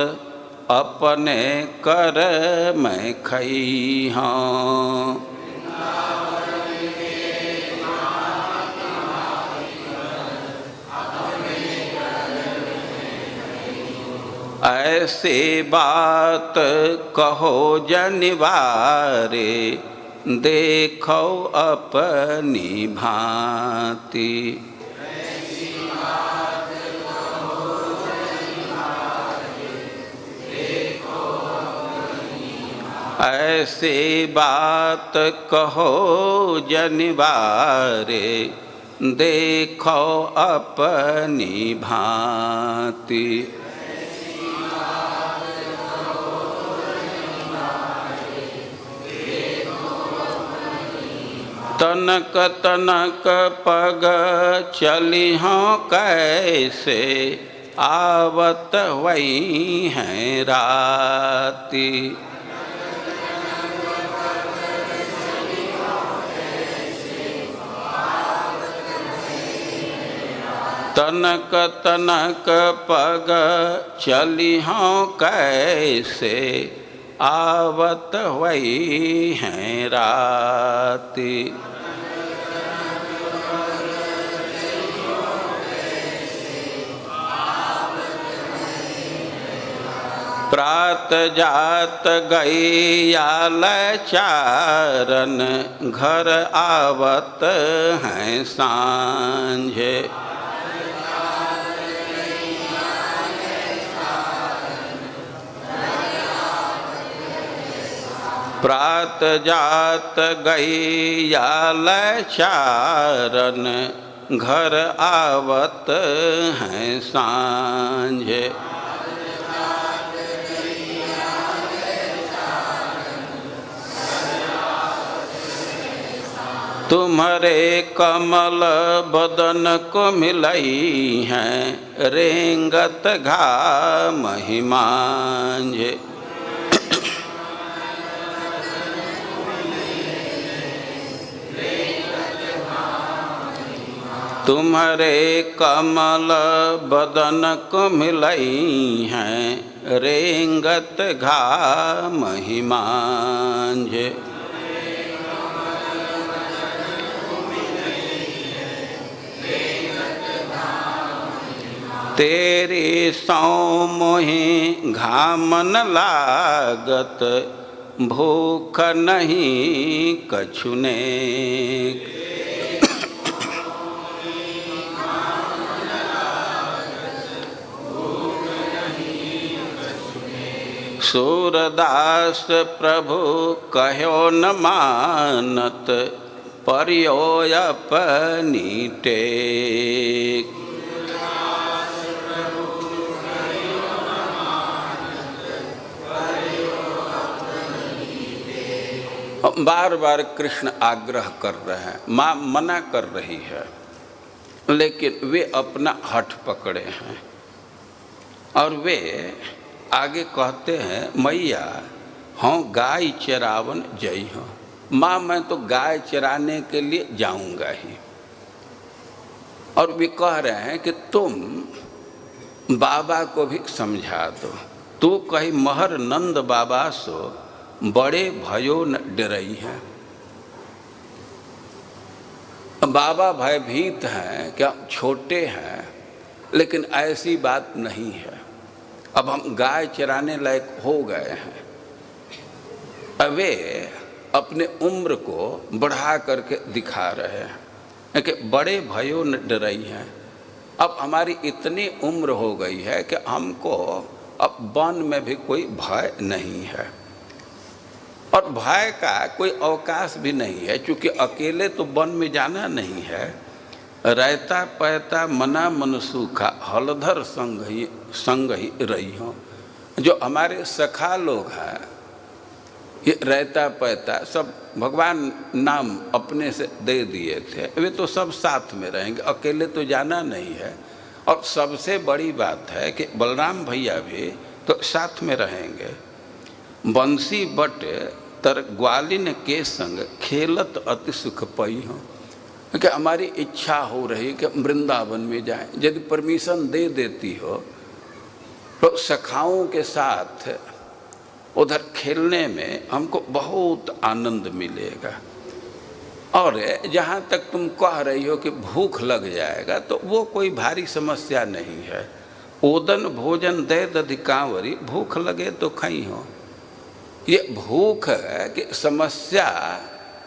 अपने कर मैं खई हूँ। ऐसी बात कहो जनिवारे, देखो अपनी भांति। ऐसी बात कहो जनिवारे, देखो अपनी भांति। तनक तनक पग चली हूँ कैसे, आवत वही हैं राती। तनक तनक पग चली हूँ कैसे, आवत वही हैं राती। प्रात जात गई आल चारन, घर आवत हैं सांझे। प्रात जात गई आल चारन, घर आवत हैं सांझे। तुम्हारे कमल बदन को मिलई हैं, रेंगत घाम हिमांझे। तुम्हारे कमल बदन को मिलई हैं, रेंगत घाम हिमांझे। तेरी सौ मोहि घाम न लागत, भूख नहीं कछुने। सूरदास प्रभु कहो न मानत, परियो अपनी टेक। बार बार कृष्ण आग्रह कर रहे हैं, माँ मना कर रही है, लेकिन वे अपना हठ पकड़े हैं और वे आगे कहते हैं मैया हाँ गाय चरावन जई हो, माँ मैं तो गाय चराने के लिए जाऊंगा ही। और वे कह रहे हैं कि तुम बाबा को भी समझा दो, तू कही महर नंद बाबा सो बड़े भयो न डरई है। बाबा भयभीत हैं क्या, छोटे हैं, लेकिन ऐसी बात नहीं है। अब हम गाय चराने लायक हो गए हैं, अब वे अपने उम्र को बढ़ा करके दिखा रहे हैं कि बड़े भयो न डरई हैं। अब हमारी इतनी उम्र हो गई है कि हमको अब वन में भी कोई भय नहीं है, और भय का कोई अवकाश भी नहीं है, क्योंकि अकेले तो वन में जाना नहीं है। रहता पैता मना मन सूखा हलधर संग ही रही हो। जो हमारे सखा लोग हैं, ये रहता पैता सब भगवान नाम अपने से दे दिए थे, वे तो सब साथ में रहेंगे, अकेले तो जाना नहीं है। और सबसे बड़ी बात है कि बलराम भैया भी तो साथ में रहेंगे। बंसी बट तर ग्वालिन के संग खेलत अति सुख पई हो, कि हमारी इच्छा हो रही कि वृंदावन में जाएं, यदि परमिशन दे देती हो तो सखाओं के साथ उधर खेलने में हमको बहुत आनंद मिलेगा। और जहाँ तक तुम कह रही हो कि भूख लग जाएगा, तो वो कोई भारी समस्या नहीं है। ओदन भोजन दे दधि कांवरी, भूख लगे तो खई हो। ये भूख है कि समस्या,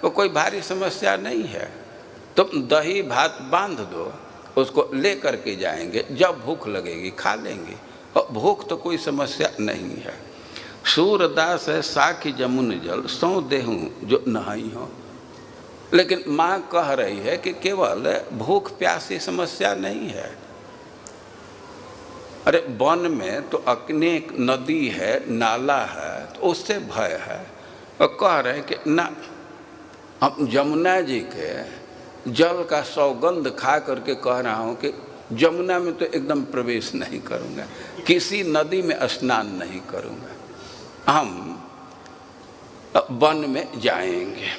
वो कोई भारी समस्या नहीं है। तुम दही भात बांध दो, उसको ले करके जाएंगे, जब भूख लगेगी खा लेंगे, और भूख तो कोई समस्या नहीं है। सूरदास है साखी जमुन जल सौ देहूँ जो नहाई हो। लेकिन माँ कह रही है कि केवल भूख प्यास की समस्या नहीं है। अरे वन में तो अनेक नदी है, नाला है, तो उससे भय है। और कह रहे हैं कि ना, हम जमुना जी के जल का सौगंध खा करके कह रहा हूँ कि जमुना में तो एकदम प्रवेश नहीं करूँगा, किसी नदी में स्नान नहीं करूँगा, हम वन में जाएंगे।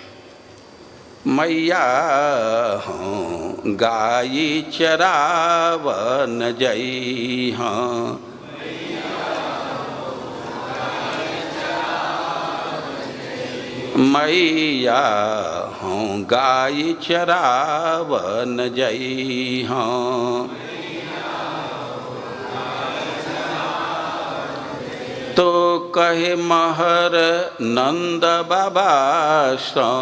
मैया हूँ गाई चरावन जई हाँ, मैया हूँ गाई चरावन जई हाँ। तो कहे महर नंद बाबा सो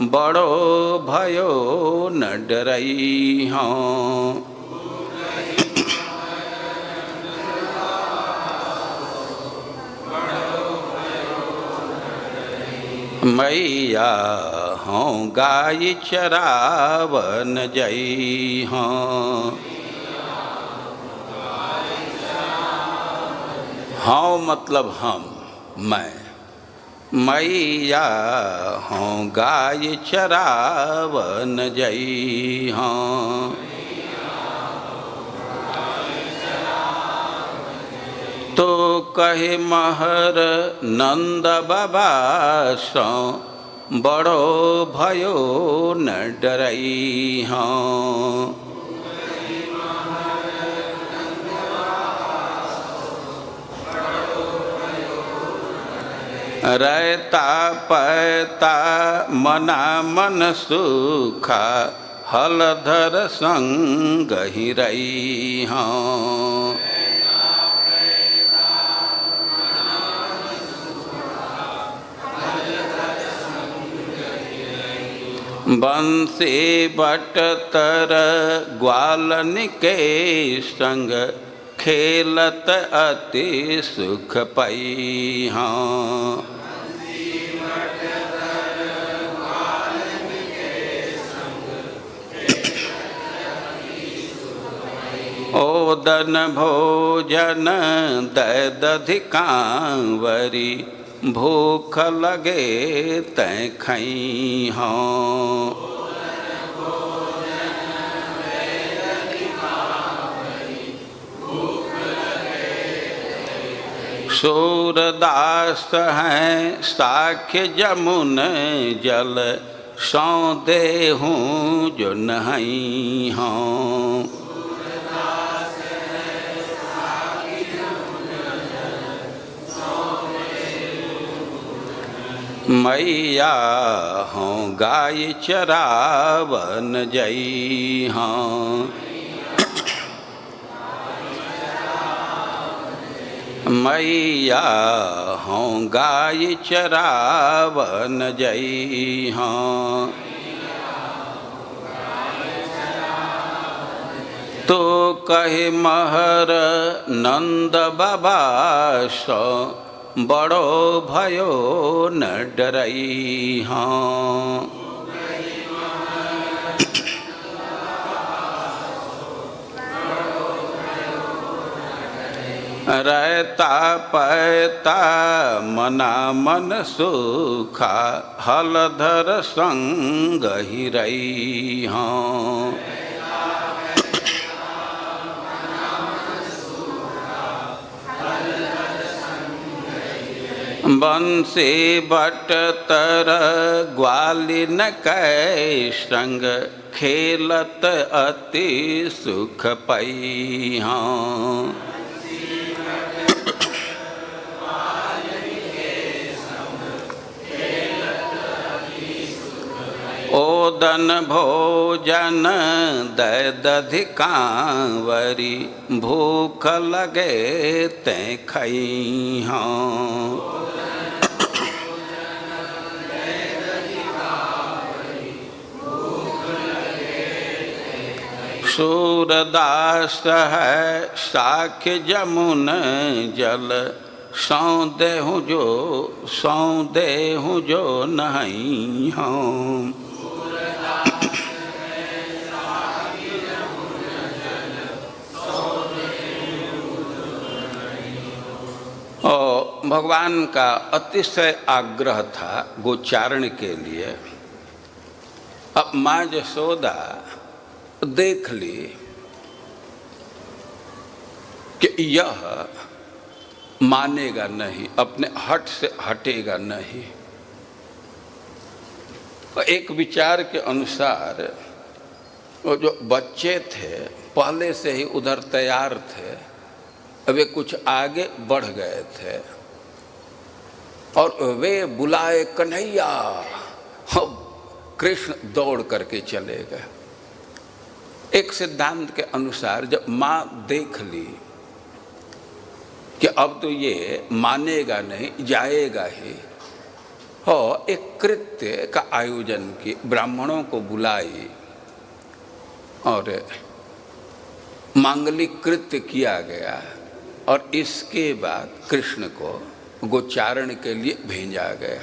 बड़ो भयो न डरई हाँ। मैया हूँ गाय चरावन जई हाँ। हाँ मतलब हम, मैं, मैया हूँ गाय चरावन जई हाँ। तो कहे महर नंद बाबा सो बड़ो भयो न डरई हाँ। रहता पैता मना मन सुखा हलधर संग ही रही हाँ। बंसी बट तर ग्वालन के संग खेलत अति सुख पई हाँ। ओदन भोजन दधि कांवरी भूख लगे तै खई हाँ। सूरदास हैं साख्य जमुन जल, सौ देहूँ जो नहीं हों। मैया हों गाय चरावन जई हों। मैया हों गाय चरावन जई हों। तो कहे महर नंद बाबा सो, बड़ो भयो न डरई हों। रहता पैता मना मन सुखा, हलधर संग ही रही हों। बंसी बट तर ग्वालिन कै संग, खेलत अति सुख पई हों। ओदन भोजन दै दधि कांवरी, भूख लगे ते खई हों। सूरदास है साख्य जमुन जल, सौ देहूँ जो नहीं हों। और भगवान का अतिशय आग्रह था गोचारण के लिए। अब माँ यशोदा देख ली कि यह मानेगा नहीं, अपने हट से हटेगा नहीं। एक विचार के अनुसार वो जो बच्चे थे पहले से ही उधर तैयार थे, वे कुछ आगे बढ़ गए थे और वे बुलाए कन्हैया, कृष्ण दौड़ करके चले गए। एक सिद्धांत के अनुसार जब माँ देख ली कि अब तो ये मानेगा नहीं, जाएगा ही, हो एक कृत्य का आयोजन की, ब्राह्मणों को बुलाई और मांगलिक कृत्य किया गया और इसके बाद कृष्ण को गोचारण के लिए भेजा गया।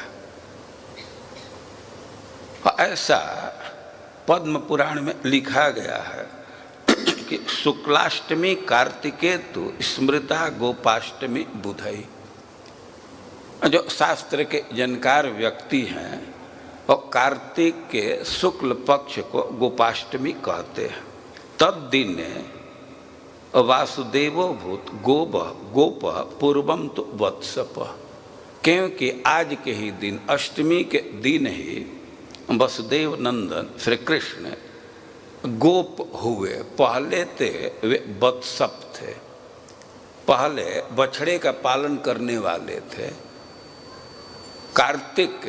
ऐसा पद्म पुराण में लिखा गया है कि शुक्लाष्टमी कार्तिकेतु स्मृता गोपाष्टमी बुधई। जो शास्त्र के जानकार व्यक्ति हैं और कार्तिक के शुक्ल पक्ष को गोपाष्टमी कहते हैं। तद दिन वासुदेवो भूत गोप पूर्वम तो वत्सप, क्योंकि आज के ही दिन अष्टमी के दिन ही वसुदेव नंदन श्री कृष्ण गोप हुए। पहले थे वे वत्सप थे, पहले बछड़े का पालन करने वाले थे। कार्तिक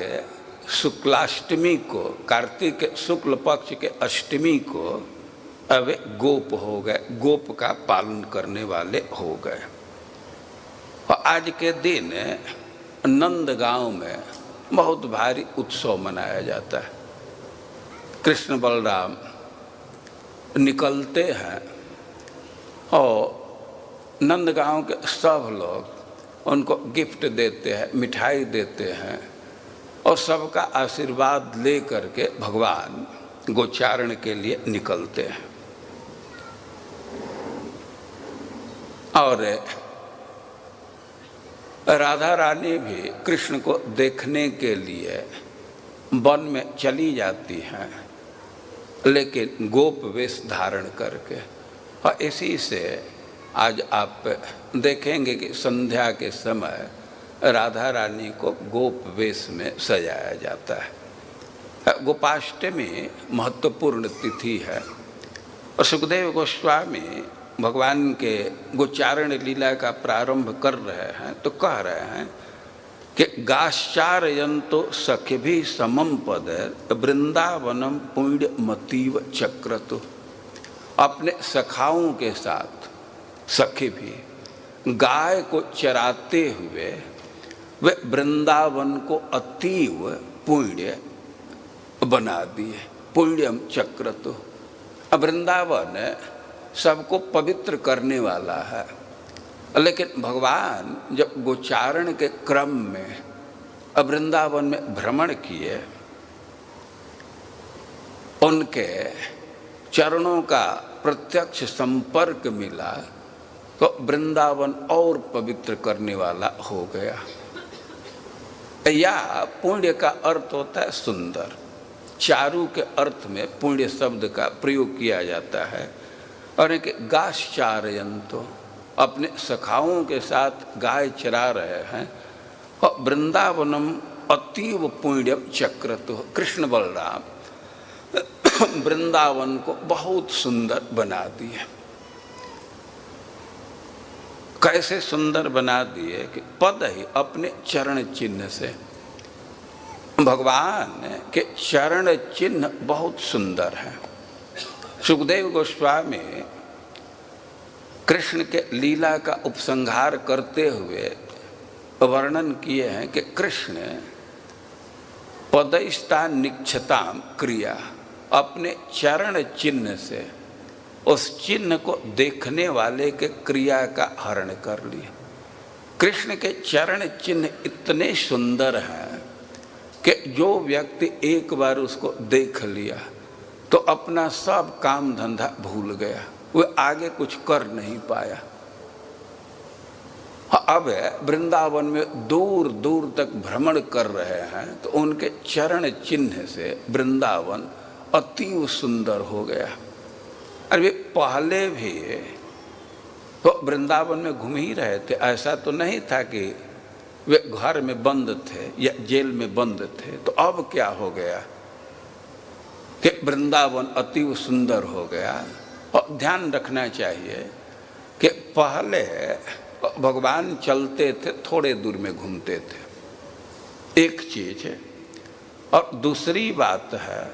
शुक्लाष्टमी को, कार्तिक शुक्ल पक्ष के अष्टमी को अब गोप हो गए, गोप का पालन करने वाले हो गए। और आज के दिन नंदगांव में बहुत भारी उत्सव मनाया जाता है। कृष्ण बलराम निकलते हैं और नंदगांव के सब लोग उनको गिफ्ट देते हैं, मिठाई देते हैं और सबका आशीर्वाद ले करके भगवान गोचारण के लिए निकलते हैं। और राधा रानी भी कृष्ण को देखने के लिए वन में चली जाती हैं, लेकिन गोप वेश धारण करके। और इसी से आज आप देखेंगे कि संध्या के समय राधा रानी को गोप वेश में सजाया जाता है। गोपाष्टमी महत्वपूर्ण तिथि है और सुखदेव गोस्वामी भगवान के गोचारण लीला का प्रारंभ कर रहे हैं तो कह रहे हैं कि गाश्चारयन्तो सखिभिः समं पद वृंदावनम पुण्यमतीव चक्रतु। अपने सखाओं के साथ सखी भी गाय को चराते हुए वे वृंदावन को अतीव पुण्य बना दिए। पुण्यम चक्रतु। वृंदावन सबको पवित्र करने वाला है, लेकिन भगवान जब गोचारण के क्रम में वृंदावन में भ्रमण किए, उनके चरणों का प्रत्यक्ष संपर्क मिला तो वृंदावन और पवित्र करने वाला हो गया। या पुण्य का अर्थ होता है सुंदर। चारु के अर्थ में पुण्य शब्द का प्रयोग किया जाता है। और एक गाश्चारयन्तो, अपने सखाओं के साथ गाय चरा रहे हैं और वृंदावनम अतीव पुण्यम चक्रतु। कृष्ण बलराम वृंदावन को बहुत सुंदर बना दिए। कैसे सुंदर बना दिए कि पद ही अपने चरण चिन्ह से। भगवान के चरण चिन्ह बहुत सुंदर है। सुखदेव गोस्वामी कृष्ण के लीला का उपसंहार करते हुए वर्णन किए हैं कि कृष्ण पदैस्तान निक्षताम क्रिया, अपने चरण चिन्ह से उस चिन्ह को देखने वाले के क्रिया का हरण कर लिया। कृष्ण के चरण चिन्ह इतने सुंदर हैं कि जो व्यक्ति एक बार उसको देख लिया तो अपना सब काम धंधा भूल गया, वह आगे कुछ कर नहीं पाया। अब वृंदावन में दूर दूर तक भ्रमण कर रहे हैं तो उनके चरण चिन्ह से वृंदावन अतीव सुंदर हो गया। और वे पहले भी तो वृंदावन में घूम ही रहे थे। ऐसा तो नहीं था कि वे घर में बंद थे या जेल में बंद थे। तो अब क्या हो गया कि वृंदावन अतीव सुंदर हो गया। और ध्यान रखना चाहिए कि पहले भगवान चलते थे, थोड़े दूर में घूमते थे, एक चीज है। और दूसरी बात है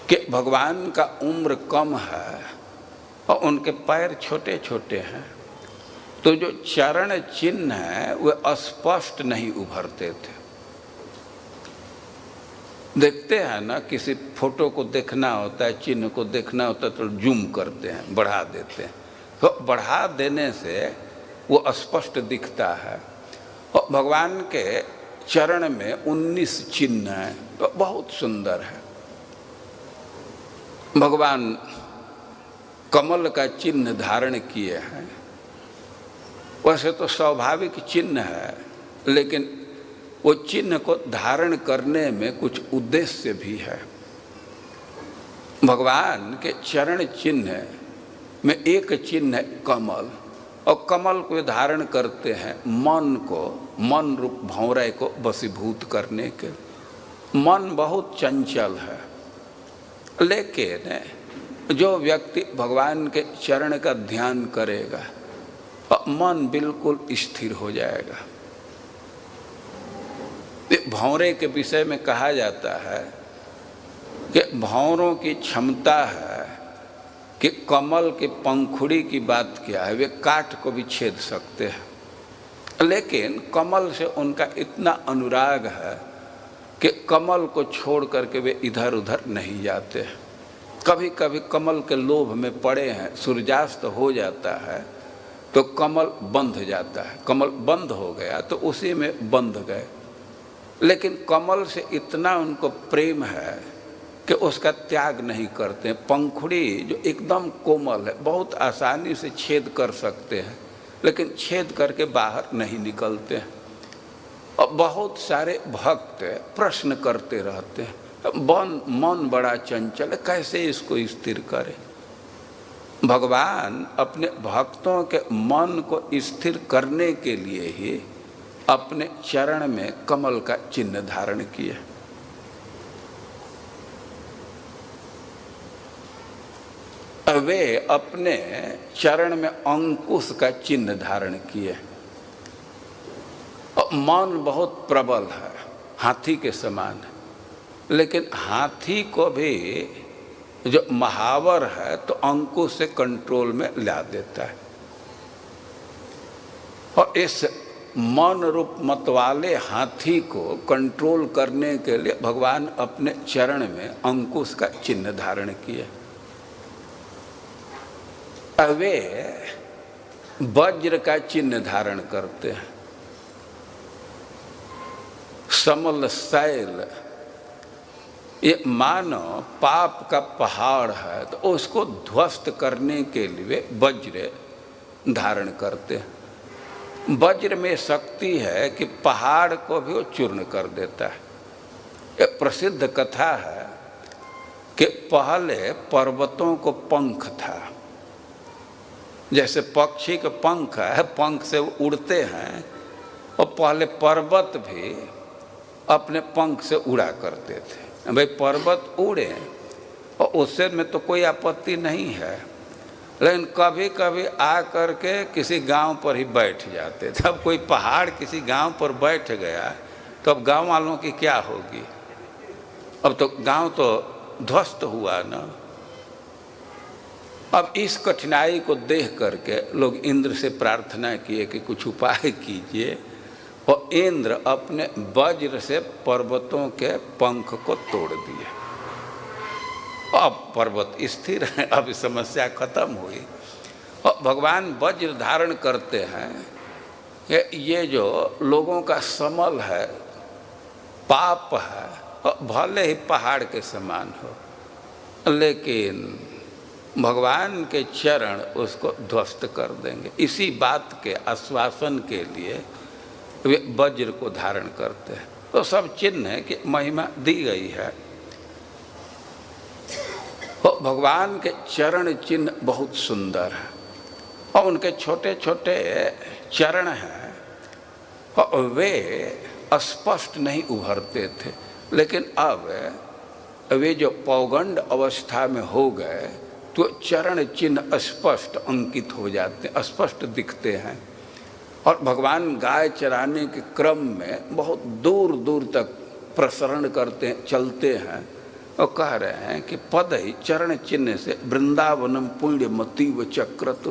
कि भगवान का उम्र कम है और उनके पैर छोटे छोटे हैं, तो जो चरण चिन्ह है वे अस्पष्ट नहीं उभरते थे। देखते हैं ना, किसी फोटो को देखना होता है, चिन्ह को देखना होता है तो जूम करते हैं, बढ़ा देते हैं, तो बढ़ा देने से वो स्पष्ट दिखता है। और भगवान के चरण में 19 चिन्ह हैं, तो बहुत सुंदर है। भगवान कमल का चिन्ह धारण किए हैं। वैसे तो स्वाभाविक चिन्ह है, लेकिन वो चिन्ह को धारण करने में कुछ उद्देश्य भी है। भगवान के चरण चिन्ह में एक चिन्ह है कमल, और कमल को धारण करते हैं मन को, मन रूप भौरे को वशीभूत करने के। मन बहुत चंचल है, लेकिन जो व्यक्ति भगवान के चरण का ध्यान करेगा मन बिल्कुल स्थिर हो जाएगा। भौरे के विषय में कहा जाता है कि भौरों की क्षमता है कि कमल के पंखुड़ी की बात क्या है, वे काट को भी छेद सकते हैं, लेकिन कमल से उनका इतना अनुराग है कि कमल को छोड़ करके वे इधर उधर नहीं जाते। कभी कभी कमल के लोभ में पड़े हैं, सूर्यास्त हो जाता है तो कमल बंध जाता है, कमल बंद हो गया तो उसी में बंध गए। लेकिन कमल से इतना उनको प्रेम है कि उसका त्याग नहीं करते। पंखुड़ी जो एकदम कोमल है, बहुत आसानी से छेद कर सकते हैं, लेकिन छेद करके बाहर नहीं निकलते हैं। और बहुत सारे भक्त प्रश्न करते रहते हैं, मन बड़ा चंचल है, कैसे इसको स्थिर करें। भगवान अपने भक्तों के मन को स्थिर करने के लिए ही अपने चरण में कमल का चिन्ह धारण किए। वे अपने चरण में अंकुश का चिन्ह धारण किए। मन बहुत प्रबल है, हाथी के समान है, लेकिन हाथी को भी जो महावर है तो अंकुश से कंट्रोल में ला देता है। और इस मन रूप मतवाले हाथी को कंट्रोल करने के लिए भगवान अपने चरण में अंकुश का चिन्ह धारण किए। वे वज्र का चिन्ह धारण करते हैं। समल शैल, ये मानो पाप का पहाड़ है तो उसको ध्वस्त करने के लिए वज्र धारण करते हैं। वज्र में शक्ति है कि पहाड़ को भी वो चूर्ण कर देता है। एक प्रसिद्ध कथा है कि पहले पर्वतों को पंख था, जैसे पक्षी के पंख है, पंख से वो उड़ते हैं, और पहले पर्वत भी अपने पंख से उड़ा करते थे। भाई पर्वत उड़े और उससे में तो कोई आपत्ति नहीं है, लेकिन कभी कभी आ करके किसी गांव पर ही बैठ जाते थे। अब कोई पहाड़ किसी गांव पर बैठ गया तो अब गांव वालों की क्या होगी? अब तो गांव तो ध्वस्त हुआ ना। अब इस कठिनाई को देख करके लोग इंद्र से प्रार्थना किए कि कुछ उपाय कीजिए, और इंद्र अपने वज्र से पर्वतों के पंख को तोड़ दिए। अब पर्वत स्थिर है, अब समस्या खत्म हुई। और भगवान वज्र धारण करते हैं कि ये जो लोगों का समल है, पाप है, और भले ही पहाड़ के समान हो, लेकिन भगवान के चरण उसको ध्वस्त कर देंगे। इसी बात के आश्वासन के लिए वे वज्र को धारण करते हैं। तो सब चिन्ह है कि महिमा दी गई है। तो भगवान के चरण चिन्ह बहुत सुंदर है, और उनके छोटे छोटे चरण हैं, और वे स्पष्ट नहीं उभरते थे, लेकिन अब वे जो पौगंड अवस्था में हो गए तो चरण चिन्ह स्पष्ट अंकित हो जाते हैं, स्पष्ट दिखते हैं। और भगवान गाय चराने के क्रम में बहुत दूर दूर तक प्रसरण करते हैं, चलते हैं, और कह रहे हैं कि पद ही चरण चिन्ह से वृंदावनम पुण्यमतीव चक्रत।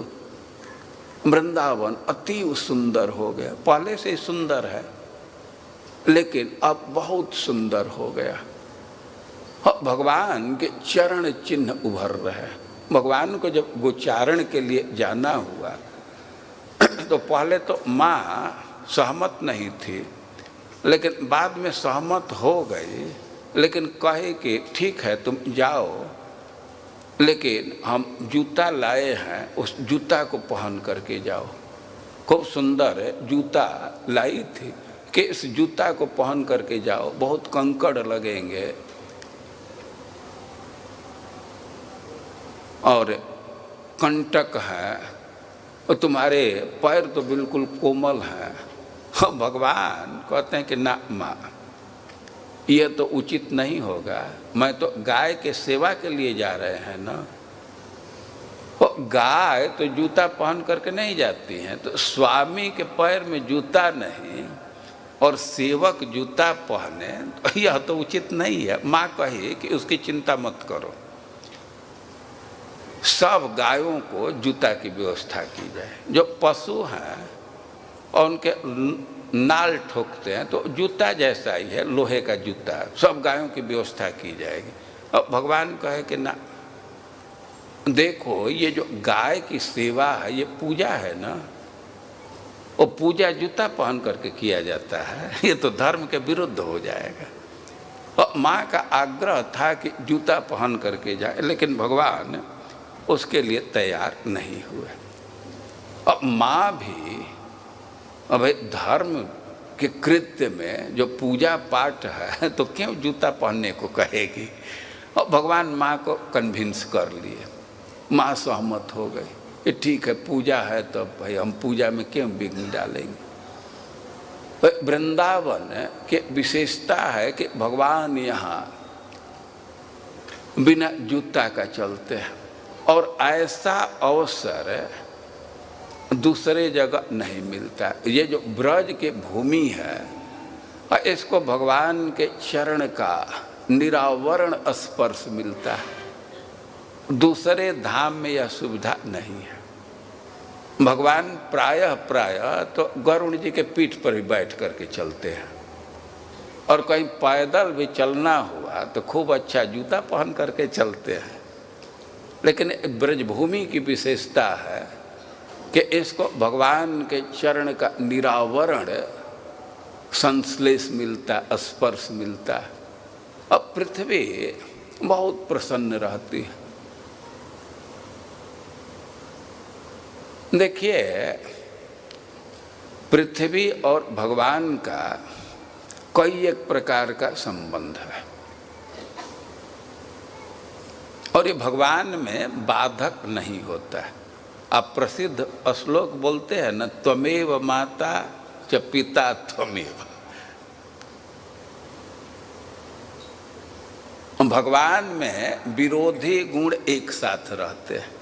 वृंदावन अतीव सुंदर हो गया, पहले से ही सुंदर है लेकिन अब बहुत सुंदर हो गया। भगवान के चरण चिन्ह उभर रहे हैं। भगवान को जब गोचारण के लिए जाना हुआ तो पहले तो माँ सहमत नहीं थी, लेकिन बाद में सहमत हो गई, लेकिन कहे कि ठीक है तुम जाओ, लेकिन हम जूता लाए हैं, उस जूता को पहन करके जाओ। खूब सुंदर जूता लाई थी कि इस जूता को पहन करके जाओ, बहुत कंकड़ लगेंगे और कंटक है, और तुम्हारे पैर तो बिल्कुल कोमल हैं। भगवान कहते हैं कि ना माँ, ये तो उचित नहीं होगा, मैं तो गाय के सेवा के लिए जा रहे हैं ना। गाय तो जूता पहन करके नहीं जाती हैं, तो स्वामी के पैर में जूता नहीं और सेवक जूता पहने, तो यह तो उचित नहीं है। माँ कही कि उसकी चिंता मत करो, सब गायों को जूता की व्यवस्था की जाए। जो पशु हैं और उनके नाल ठोकते हैं तो जूता जैसा ही है, लोहे का जूता, सब गायों की व्यवस्था की जाएगी। और भगवान कहे कि ना, देखो ये जो गाय की सेवा है ये पूजा है ना, वो पूजा जूता पहन करके किया जाता है, ये तो धर्म के विरुद्ध हो जाएगा। और माँ का आग्रह था कि जूता पहन करके जाए, लेकिन भगवान उसके लिए तैयार नहीं हुए। अब माँ भी अब धर्म के कृत्य में जो पूजा पाठ है तो क्यों जूता पहनने को कहेगी। और भगवान माँ को कन्विंस कर लिए माँ सहमत हो गई कि ठीक है पूजा है तो भाई हम पूजा में क्यों विघ्न डालेंगे। वृंदावन की विशेषता है कि भगवान यहाँ बिना जूता का चलते हैं और ऐसा अवसर दूसरे जगह नहीं मिलता। ये जो ब्रज की भूमि है इसको भगवान के चरण का निरावरण स्पर्श मिलता है। दूसरे धाम में यह सुविधा नहीं है। भगवान प्रायः तो गरुड़ जी के पीठ पर ही बैठ करके चलते हैं और कहीं पैदल भी चलना हुआ तो खूब अच्छा जूता पहन करके चलते हैं। लेकिन ब्रजभूमि की विशेषता है कि इसको भगवान के चरण का निरावरण संश्लेष मिलता, स्पर्श मिलता। अब पृथ्वी बहुत प्रसन्न रहती है। देखिए पृथ्वी और भगवान का कई एक प्रकार का संबंध है और ये भगवान में बाधक नहीं होता है। आप प्रसिद्ध श्लोक बोलते हैं न, त्वमेव माता च पिता त्वमेव। भगवान में विरोधी गुण एक साथ रहते हैं।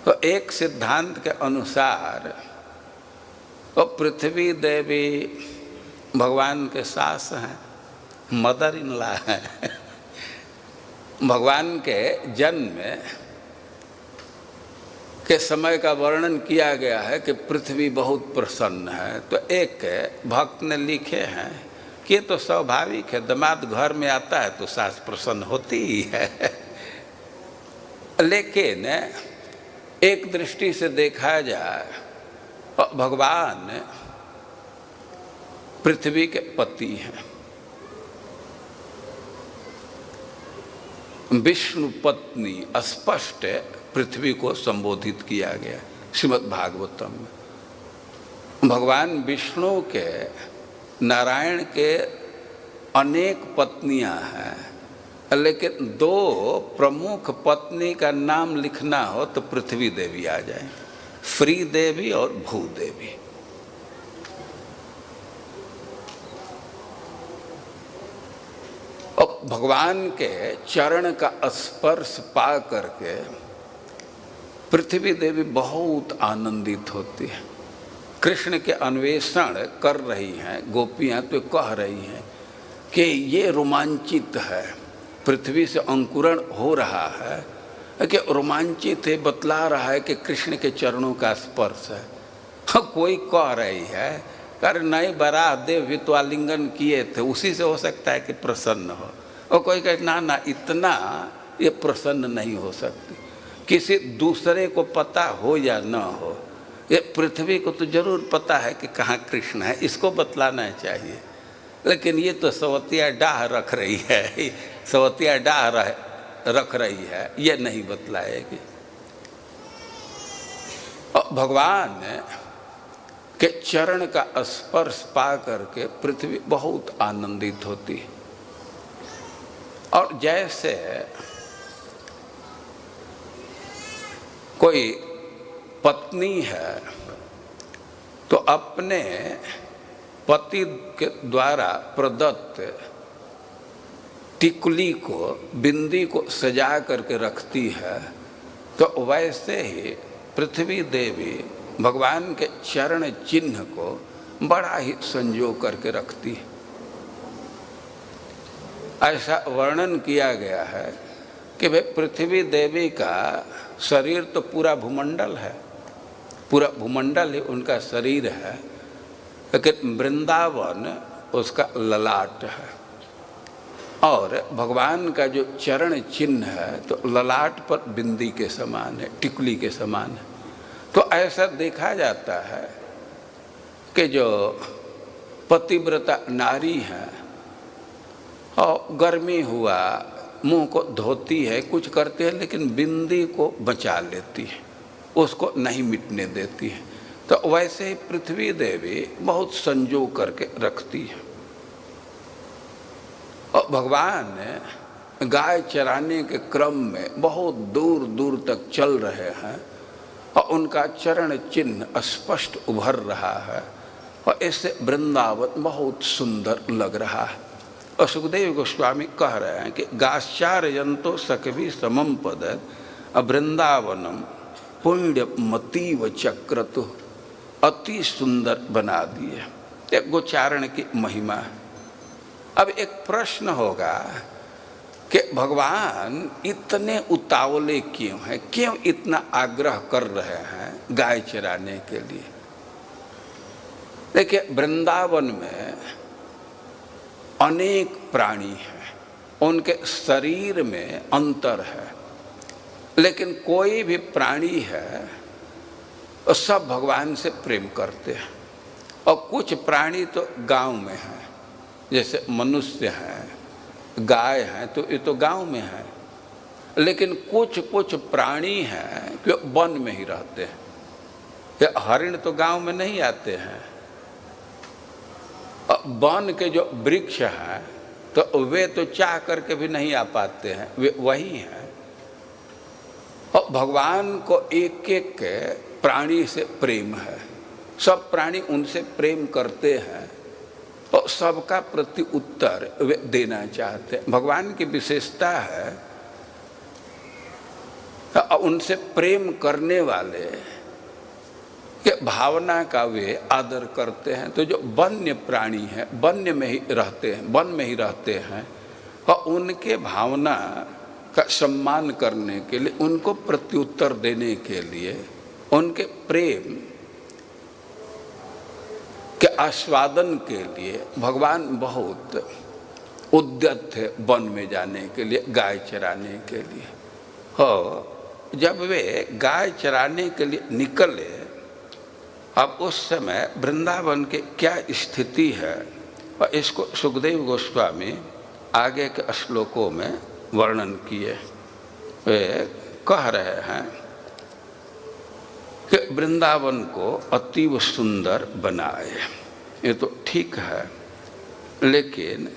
तो एक सिद्धांत के अनुसार तो पृथ्वी देवी भगवान के सास हैं, मदर इन लॉ हैं। भगवान के जन्म के समय का वर्णन किया गया है कि पृथ्वी बहुत प्रसन्न है। तो एक भक्त ने लिखे हैं कि ये तो स्वाभाविक है, दामाद घर में आता है तो सास प्रसन्न होती ही है। लेकिन एक दृष्टि से देखा जाए भगवान पृथ्वी के पति हैं। विष्णु पत्नी स्पष्ट पृथ्वी को संबोधित किया गया श्रीमद् भागवतम में। भगवान विष्णु के नारायण के अनेक पत्नियां हैं, लेकिन दो प्रमुख पत्नी का नाम लिखना हो तो पृथ्वी देवी आ जाए, श्री देवी और भूदेवी। और भगवान के चरण का स्पर्श पा करके पृथ्वी देवी बहुत आनंदित होती है। कृष्ण के अन्वेषण कर रही हैं गोपियां तो कह रही हैं कि ये रोमांचित है, पृथ्वी से अंकुरण हो रहा है कि रोमांचित है, बतला रहा है कि कृष्ण के चरणों का स्पर्श है। कोई कह रही है कर नई बराह देव वित्वालिंगन किए थे, उसी से हो सकता है कि प्रसन्न हो। और कोई कहे ना ना इतना ये प्रसन्न नहीं हो सकती। किसी दूसरे को पता हो या न हो, ये पृथ्वी को तो जरूर पता है कि कहाँ कृष्ण है, इसको बतलाना चाहिए। लेकिन ये तो सवतिया डाह रख रही है, सवतिया डाह रख रही है, ये नहीं बतलाएगी। और भगवान के चरण का स्पर्श पा करके पृथ्वी बहुत आनंदित होती है। और जैसे कोई पत्नी है तो अपने पति के द्वारा प्रदत्त टिकुली को, बिंदी को सजा करके रखती है, तो वैसे ही पृथ्वी देवी भगवान के चरण चिन्ह को बड़ा ही संजो करके रखती है। ऐसा वर्णन किया गया है कि भाई पृथ्वी देवी का शरीर तो पूरा भूमंडल है, पूरा भूमंडल ही उनका शरीर है, लेकिन वृंदावन उसका ललाट है। और भगवान का जो चरण चिन्ह है तो ललाट पर बिंदी के समान है, टिकुली के समान है। तो ऐसा देखा जाता है कि जो पतिव्रता नारी है और गर्मी हुआ मुंह को धोती है, कुछ करते हैं, लेकिन बिंदी को बचा लेती है, उसको नहीं मिटने देती है। तो वैसे ही पृथ्वी देवी बहुत संजो करके रखती है। और भगवान गाय चराने के क्रम में बहुत दूर दूर तक चल रहे हैं और उनका चरण चिन्ह स्पष्ट उभर रहा है और इससे वृंदावन बहुत सुंदर लग रहा है। और सुखदेव गोस्वामी कह रहे हैं कि गाश्चारयंतो सकवी समम पद वृंदावनम पुण्यमतीव चक्रतु, अति सुंदर बना दिए। एक गोचारण की महिमा है। अब एक प्रश्न होगा कि भगवान इतने उतावले क्यों हैं, क्यों इतना आग्रह कर रहे हैं गाय चराने के लिए। देखिए, वृंदावन में अनेक प्राणी हैं, उनके शरीर में अंतर है, लेकिन कोई भी प्राणी है तो सब भगवान से प्रेम करते हैं। और कुछ प्राणी तो गांव में हैं, जैसे मनुष्य हैं, गाय हैं, तो ये तो गांव में है। लेकिन कुछ कुछ प्राणी हैं कि वन में ही रहते हैं। ये हरिण तो गांव में नहीं आते हैं। वन के जो वृक्ष हैं तो वे तो चाह करके भी नहीं आ पाते हैं, वे वही हैं। और भगवान को एक एक प्राणी से प्रेम है, सब प्राणी उनसे प्रेम करते हैं और सबका प्रति उत्तर वे देना चाहते हैं। भगवान की विशेषता है उनसे प्रेम करने वाले के भावना का वे आदर करते हैं। तो जो वन्य प्राणी है, वन्य में ही रहते हैं, वन में ही रहते हैं, और उनके भावना का सम्मान करने के लिए, उनको प्रत्युत्तर देने के लिए, उनके प्रेम के आस्वादन के लिए भगवान बहुत उद्यत थे वन में जाने के लिए, गाय चराने के लिए। हो जब वे गाय चराने के लिए निकले, अब उस समय वृंदावन के क्या स्थिति है, और इसको सुखदेव गोस्वामी आगे के श्लोकों में वर्णन किए। वे कह रहे हैं कि वृंदावन को अतीव सुंदर बनाए, ये तो ठीक है, लेकिन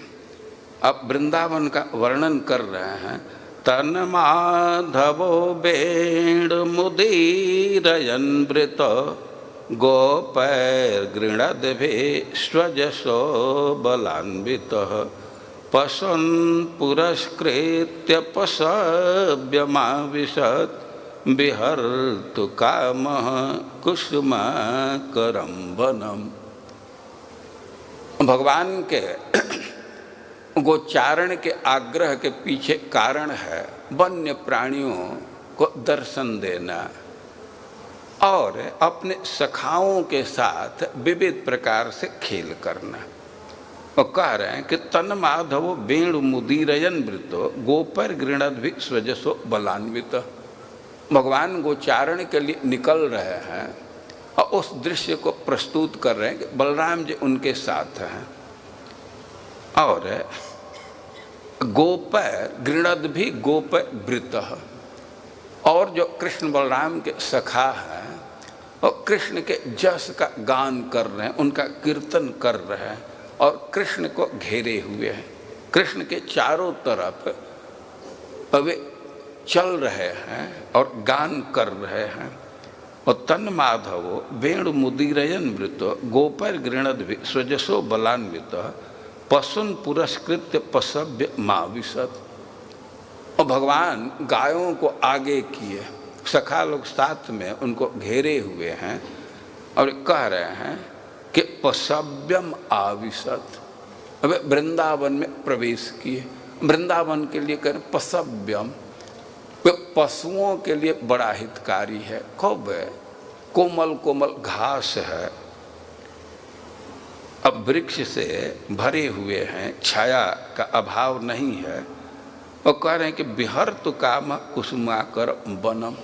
अब वृंदावन का वर्णन कर रहे हैं। तन माधवो बेण मुदीरयन वृत गोपैर गृणद्भि स्वजसो बलान्वितः पशुन् पुरस्कृत्य पशव्यमाविशत् विहर्तु कामः कुसुमाकरं वनम्। भगवान के गोचारण के आग्रह के पीछे कारण है वन्य प्राणियों को दर्शन देना और अपने सखाओं के साथ विविध प्रकार से खेल करना। और कह रहे हैं कि तन माधवो वेणु मुदीरयन वृतो गोपर गृणद्भि स्वजसो बलान्वित। भगवान गोचारण के लिए निकल रहे हैं और उस दृश्य को प्रस्तुत कर रहे हैं कि बलराम जी उनके साथ हैं और गोपर गृणद्भि गोपर वृत, और जो कृष्ण बलराम के सखा हैं और कृष्ण के जस का गान कर रहे हैं, उनका कीर्तन कर रहे हैं और कृष्ण को घेरे हुए हैं। कृष्ण के चारों तरफ वे चल रहे हैं और गान कर रहे हैं। और तन माधवो वेणु मुदीरयन वृतो गोपर गृणद्भि स्वजसो बलान्वित पशुन पुरस्कृत्य पशव्य माविशत। और भगवान गायों को आगे किए, सखा लोग साथ में उनको घेरे हुए हैं और कह रहे हैं कि पशव्यम आविशत। अब वृंदावन में प्रवेश किए। वृंदावन के लिए कह पशव्यम, वे पशुओं के लिए बड़ा हितकारी है। खूब कोमल कोमल घास है, अब वृक्ष से भरे हुए हैं, छाया का अभाव नहीं है। और कह रहे हैं कि विहर्तु काम कुसुमाकर वनम।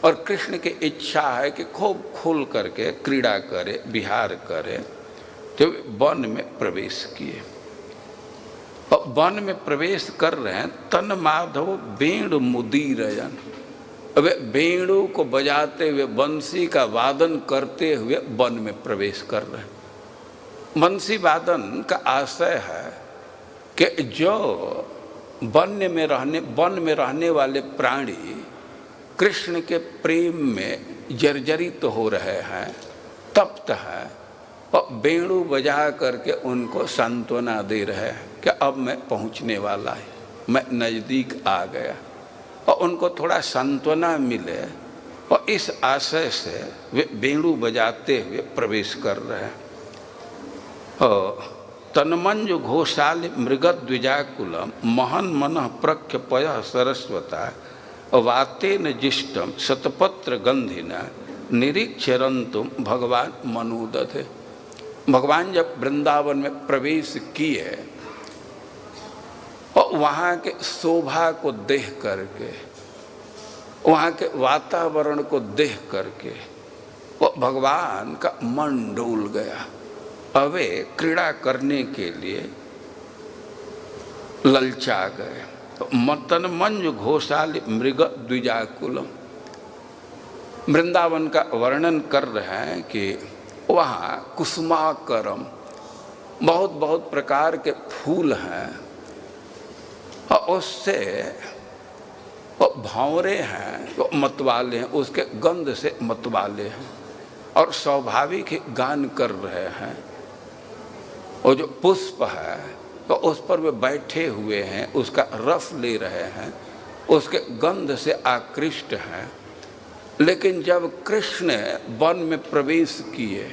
और कृष्ण की इच्छा है कि खूब खुल करके क्रीड़ा करे, विहार करे। तो वन में प्रवेश किए और वन में प्रवेश कर रहे हैं। तन माधव वेणु मुदीरयन, वे वेणु को बजाते हुए, बंसी का वादन करते हुए वन में प्रवेश कर रहे हैं। बंसी वादन का आशय है कि जो वन में रहने वाले प्राणी कृष्ण के प्रेम में जर्जरित तो हो रहे हैं, तप्त है, और बेणु बजा करके उनको सांत्वना दे रहे हैं कि अब मैं पहुंचने वाला है, मैं नज़दीक आ गया, और उनको थोड़ा सांत्वना मिले, और इस आशय से वे बेणु बजाते हुए प्रवेश कर रहे हैं। और तन्मंजु घोषाल मृगद्विजाकुलम महन मनः प्रख्य पय सरस्वता वातेन जिष्टम शतपत्र गंधिना निरीक्षरंतुम भगवान मनुदधे। भगवान जब वृंदावन में प्रवेश किए और वहाँ के शोभा को देख करके, वहाँ के वातावरण को देख करके वो भगवान का मन डोल गया। अवे क्रीड़ा करने के लिए ललचा गए। मतन मंजु घोषाल मृग द्विजाकुलम, वृंदावन का वर्णन कर रहे हैं कि वहाँ कुसुमाकरम बहुत बहुत प्रकार के फूल हैं, और उससे भंवरे हैं, वो मतवाले हैं, उसके गंध से मतवाले हैं, और स्वाभाविक ही गान कर रहे हैं। और जो पुष्प है तो उस पर वे बैठे हुए हैं, उसका रस ले रहे हैं, उसके गंध से आकृष्ट हैं। लेकिन जब कृष्ण वन में प्रवेश किए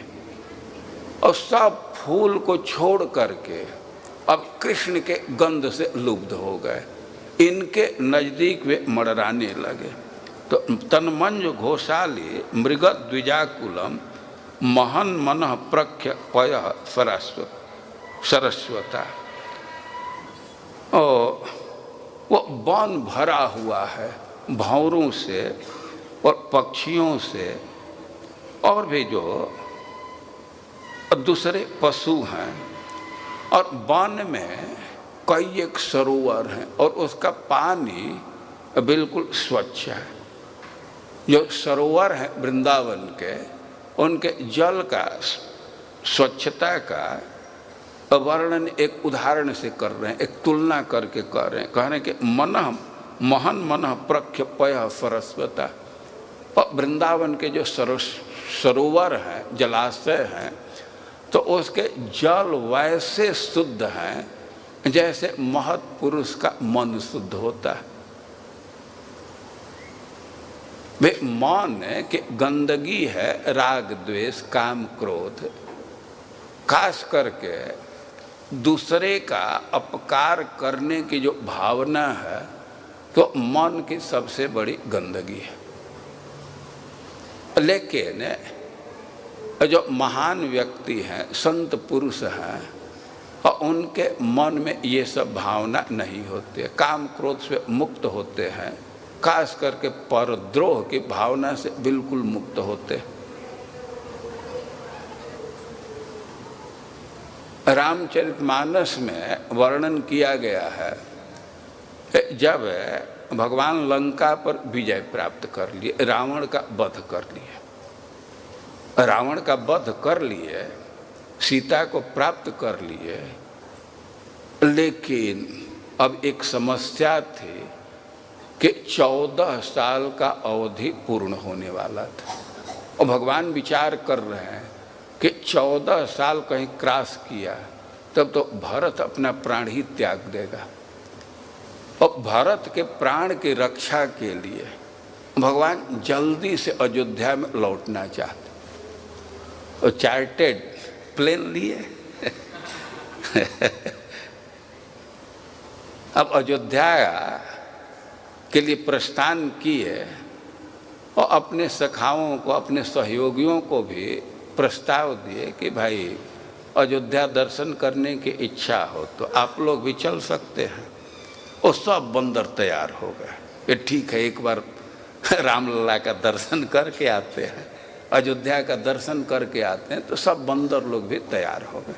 और सब फूल को छोड़ करके अब कृष्ण के गंध से लुब्ध हो गए, इनके नज़दीक वे मडराने लगे। तो तन्मंजु घोषाली मृग द्विजाकुलम महन मनः प्रख्य पय सरस्वता। और वो वन भरा हुआ है भंवरों से और पक्षियों से, और भी जो दूसरे पशु हैं, और वन में कई एक सरोवर हैं, और उसका पानी बिल्कुल स्वच्छ है। जो सरोवर हैं वृंदावन के, उनके जल का स्वच्छता का वर्णन एक उदाहरण से कर रहे हैं, एक तुलना करके कर रहे हैं। कह रहे हैं कि महन मनः प्रख्य पय सरस्वता। और वृंदावन के जो सरोवर हैं, जलाशय हैं, तो उसके जल वैसे शुद्ध हैं जैसे महत् पुरुष का मन शुद्ध होता है। वे मन कि गंदगी है राग द्वेष काम क्रोध, खास करके दूसरे का अपकार करने की जो भावना है, तो मन की सबसे बड़ी गंदगी है। लेकिन जो महान व्यक्ति हैं, संत पुरुष हैं, और उनके मन में ये सब भावना नहीं होती है, काम क्रोध से मुक्त होते हैं, खास करके परद्रोह की भावना से बिल्कुल मुक्त होते हैं। रामचरितमानस में वर्णन किया गया है, जब भगवान लंका पर विजय प्राप्त कर लिए, रावण का वध कर लिए, रावण का वध कर लिए, सीता को प्राप्त कर लिए, लेकिन अब एक समस्या थी कि 14 साल का अवधि पूर्ण होने वाला था, और भगवान विचार कर रहे हैं कि 14 साल कहीं क्रॉस किया तब तो भरत अपना प्राण ही त्याग देगा। और भरत के प्राण की रक्षा के लिए भगवान जल्दी से अयोध्या में लौटना चाहते, और चार्टेड प्लेन लिए अब अयोध्या के लिए प्रस्थान किए, और अपने सखाओं को, अपने सहयोगियों को भी प्रस्ताव दिए कि भाई अयोध्या दर्शन करने की इच्छा हो तो आप लोग भी चल सकते हैं। और सब बंदर तैयार हो गए कि ठीक है, एक बार रामलला का दर्शन करके आते हैं, अयोध्या का दर्शन करके आते हैं। तो सब बंदर लोग भी तैयार हो गए,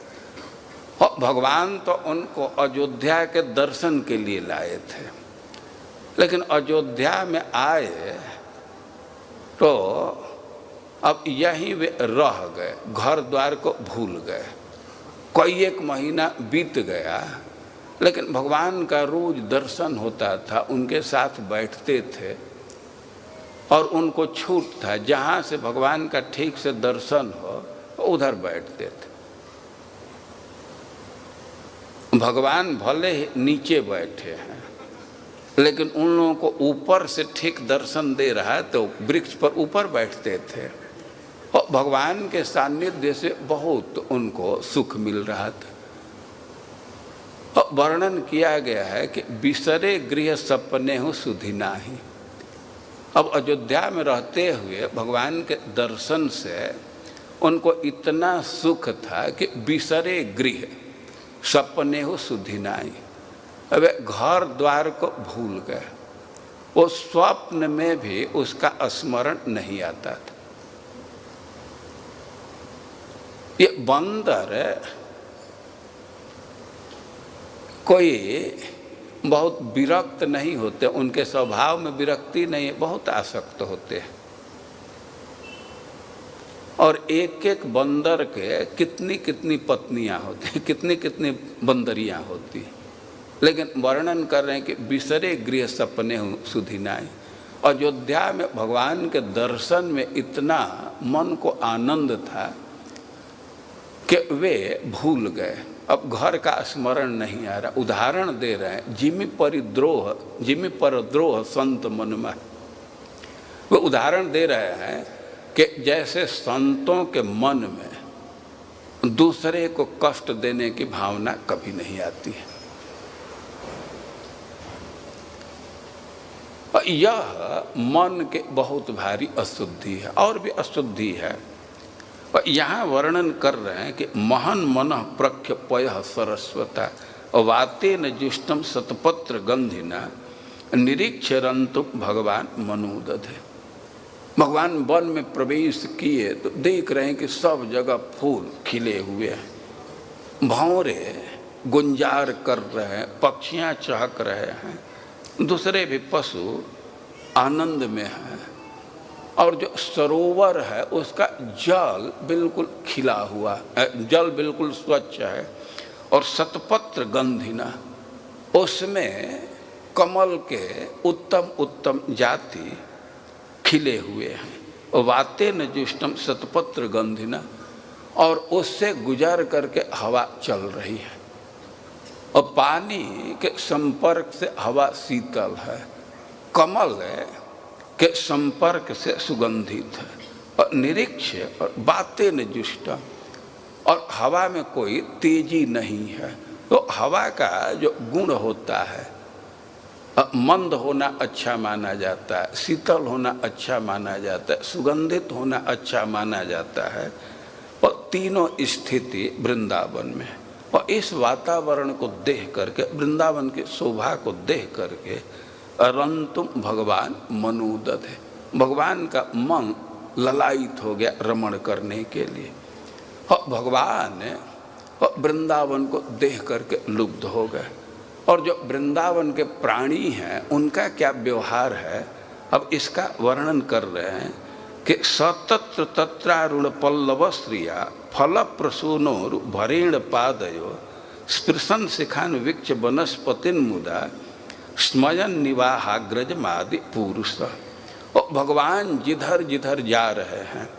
और भगवान तो उनको अयोध्या के दर्शन के लिए लाए थे। लेकिन अयोध्या में आए तो अब यहीं वे रह गए, घर द्वार को भूल गए। कई एक महीना बीत गया, लेकिन भगवान का रोज दर्शन होता था, उनके साथ बैठते थे और उनको छूट था, जहाँ से भगवान का ठीक से दर्शन हो उधर बैठते थे। भगवान भले ही नीचे बैठे हैं, लेकिन उन लोगों को ऊपर से ठीक दर्शन दे रहा है तो वृक्ष पर ऊपर बैठते थे और भगवान के सानिध्य से बहुत उनको सुख मिल रहा था। और वर्णन किया गया है कि बिसरे गृह सपने हो सुधि नाही। अब अयोध्या में रहते हुए भगवान के दर्शन से उनको इतना सुख था कि बिसरे गृह सपने हो सुधि नाही। अब घर द्वार को भूल गए, वो स्वप्न में भी उसका स्मरण नहीं आता था। ये बंदर कोई बहुत विरक्त नहीं होते, उनके स्वभाव में विरक्ति नहीं है, बहुत आसक्त होते हैं। और एक एक बंदर के कितनी कितनी पत्नियां होती हैं, कितनी कितनी बंदरियां होती हैं। लेकिन वर्णन कर रहे हैं कि बिसरे गृह सपने सुधि नाही। अयोध्या में भगवान के दर्शन में इतना मन को आनंद था कि वे भूल गए, अब घर का स्मरण नहीं आ रहा। उदाहरण दे रहे हैं, जिमि परद्रोह संत मन में। वो उदाहरण दे रहे हैं कि जैसे संतों के मन में दूसरे को कष्ट देने की भावना कभी नहीं आती है। यह मन के बहुत भारी अशुद्धि है, और भी अशुद्धि है। और यहाँ वर्णन कर रहे हैं कि महन मनः प्रख्य पयः सरस्वता वाते न जुष्टम शतपत्र गंधिना निरीक्षरंतु भगवान मनुदधे। भगवान वन में प्रवेश किए तो देख रहे हैं कि सब जगह फूल खिले हुए हैं, भंवरे गुंजार कर रहे हैं, पक्षियाँ चहक रहे हैं, दूसरे भी पशु आनंद में हैं। और जो सरोवर है उसका जल बिल्कुल खिला हुआ है, जल बिल्कुल स्वच्छ है। और शतपत्र गंधिना, उसमें कमल के उत्तम उत्तम जाति खिले हुए हैं। वाते न जुष्टम शतपत्र गंधिना, और उससे गुजर करके हवा चल रही है। और पानी के संपर्क से हवा शीतल है, कमल के संपर्क से सुगंधित है। और निरीक्ष और बातें न जुष्ट, और हवा में कोई तेजी नहीं है। तो हवा का जो गुण होता है, मंद होना अच्छा माना जाता है, शीतल होना अच्छा माना जाता है, सुगंधित होना अच्छा माना जाता है। और तीनों स्थिति वृंदावन में। और इस वातावरण को देख करके, वृंदावन की शोभा को देख करके अरंतुम भगवान मनुदध है, भगवान का मन ललायित हो गया रमण करने के लिए। और भगवान वृंदावन को देख करके लुब्ध हो गए। और जो वृंदावन के प्राणी हैं उनका क्या व्यवहार है, अब इसका वर्णन कर रहे हैं कि सतत्र तत्रारुण पल्लव श्रिया फल प्रसूनोर भरेण पादयो स्पृशन शिखान विक्ष वनस्पतिन मुदा स्मयन निवाहाग्रज मादि पुरुष। और भगवान जिधर जिधर जा रहे हैं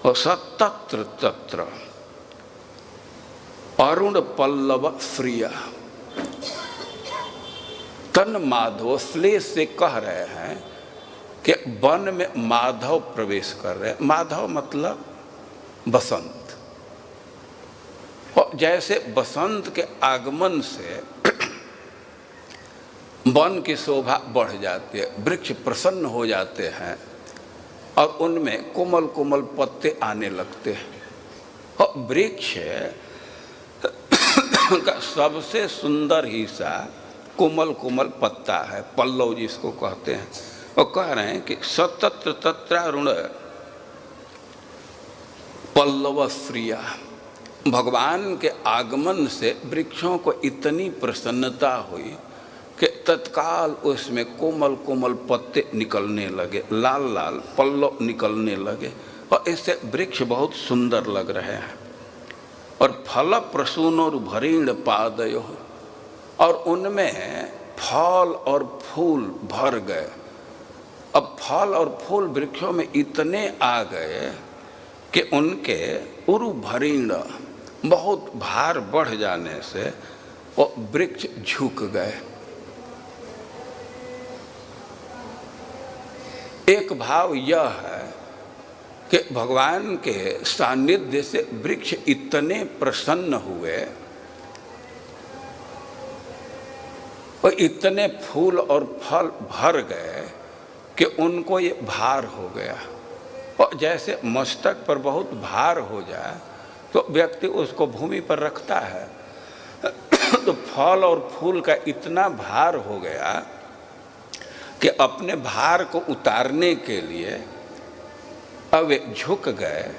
और सतत्र तत्र अरुण पल्लव श्रिया तन माधव श्लेष से कह रहे हैं कि वन में माधव प्रवेश कर रहे हैं। माधव मतलब बसंत। और जैसे बसंत के आगमन से वन की शोभा बढ़ जाती है, वृक्ष प्रसन्न हो जाते हैं और उनमें कोमल कोमल पत्ते आने लगते हैं। और वृक्ष का सबसे सुंदर हिस्सा कोमल कोमल पत्ता है, पल्लव जिसको कहते हैं। और कह रहे हैं कि सतत्र तत्रारुण पल्लव श्रिया, भगवान के आगमन से वृक्षों को इतनी प्रसन्नता हुई कि तत्काल उसमें कोमल कोमल पत्ते निकलने लगे, लाल लाल पल्लव निकलने लगे। और इससे वृक्ष बहुत सुंदर लग रहे हैं। और फल प्रसून और भरीण पादयो, और उनमें फल और फूल भर गए। अब फल और फूल वृक्षों में इतने आ गए कि उनके उरुभरीण बहुत भार बढ़ जाने से वो वृक्ष झुक गए। एक भाव यह है कि भगवान के सानिध्य से वृक्ष इतने प्रसन्न हुए और इतने फूल और फल भर गए कि उनको ये भार हो गया। और जैसे मस्तक पर बहुत भार हो जाए तो व्यक्ति उसको भूमि पर रखता है, तो फल और फूल का इतना भार हो गया कि अपने भार को उतारने के लिए अब वे झुक गए,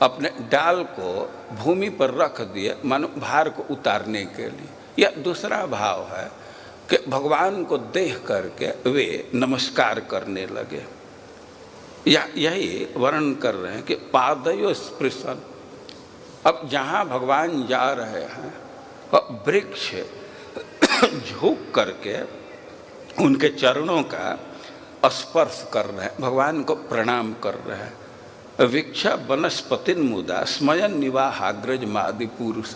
अपने डाल को भूमि पर रख दिए मानो भार को उतारने के लिए। यह दूसरा भाव है कि भगवान को देख करके वे नमस्कार करने लगे। या यही वर्णन कर रहे हैं कि पादयो स्पृशन। अब जहाँ भगवान जा रहे हैं वृक्ष झुक करके उनके चरणों का स्पर्श कर रहे हैं, भगवान को प्रणाम कर रहे हैं। वृक्ष वनस्पतिन मुदा स्मयन निवाहाग्रज मादि पुरुष।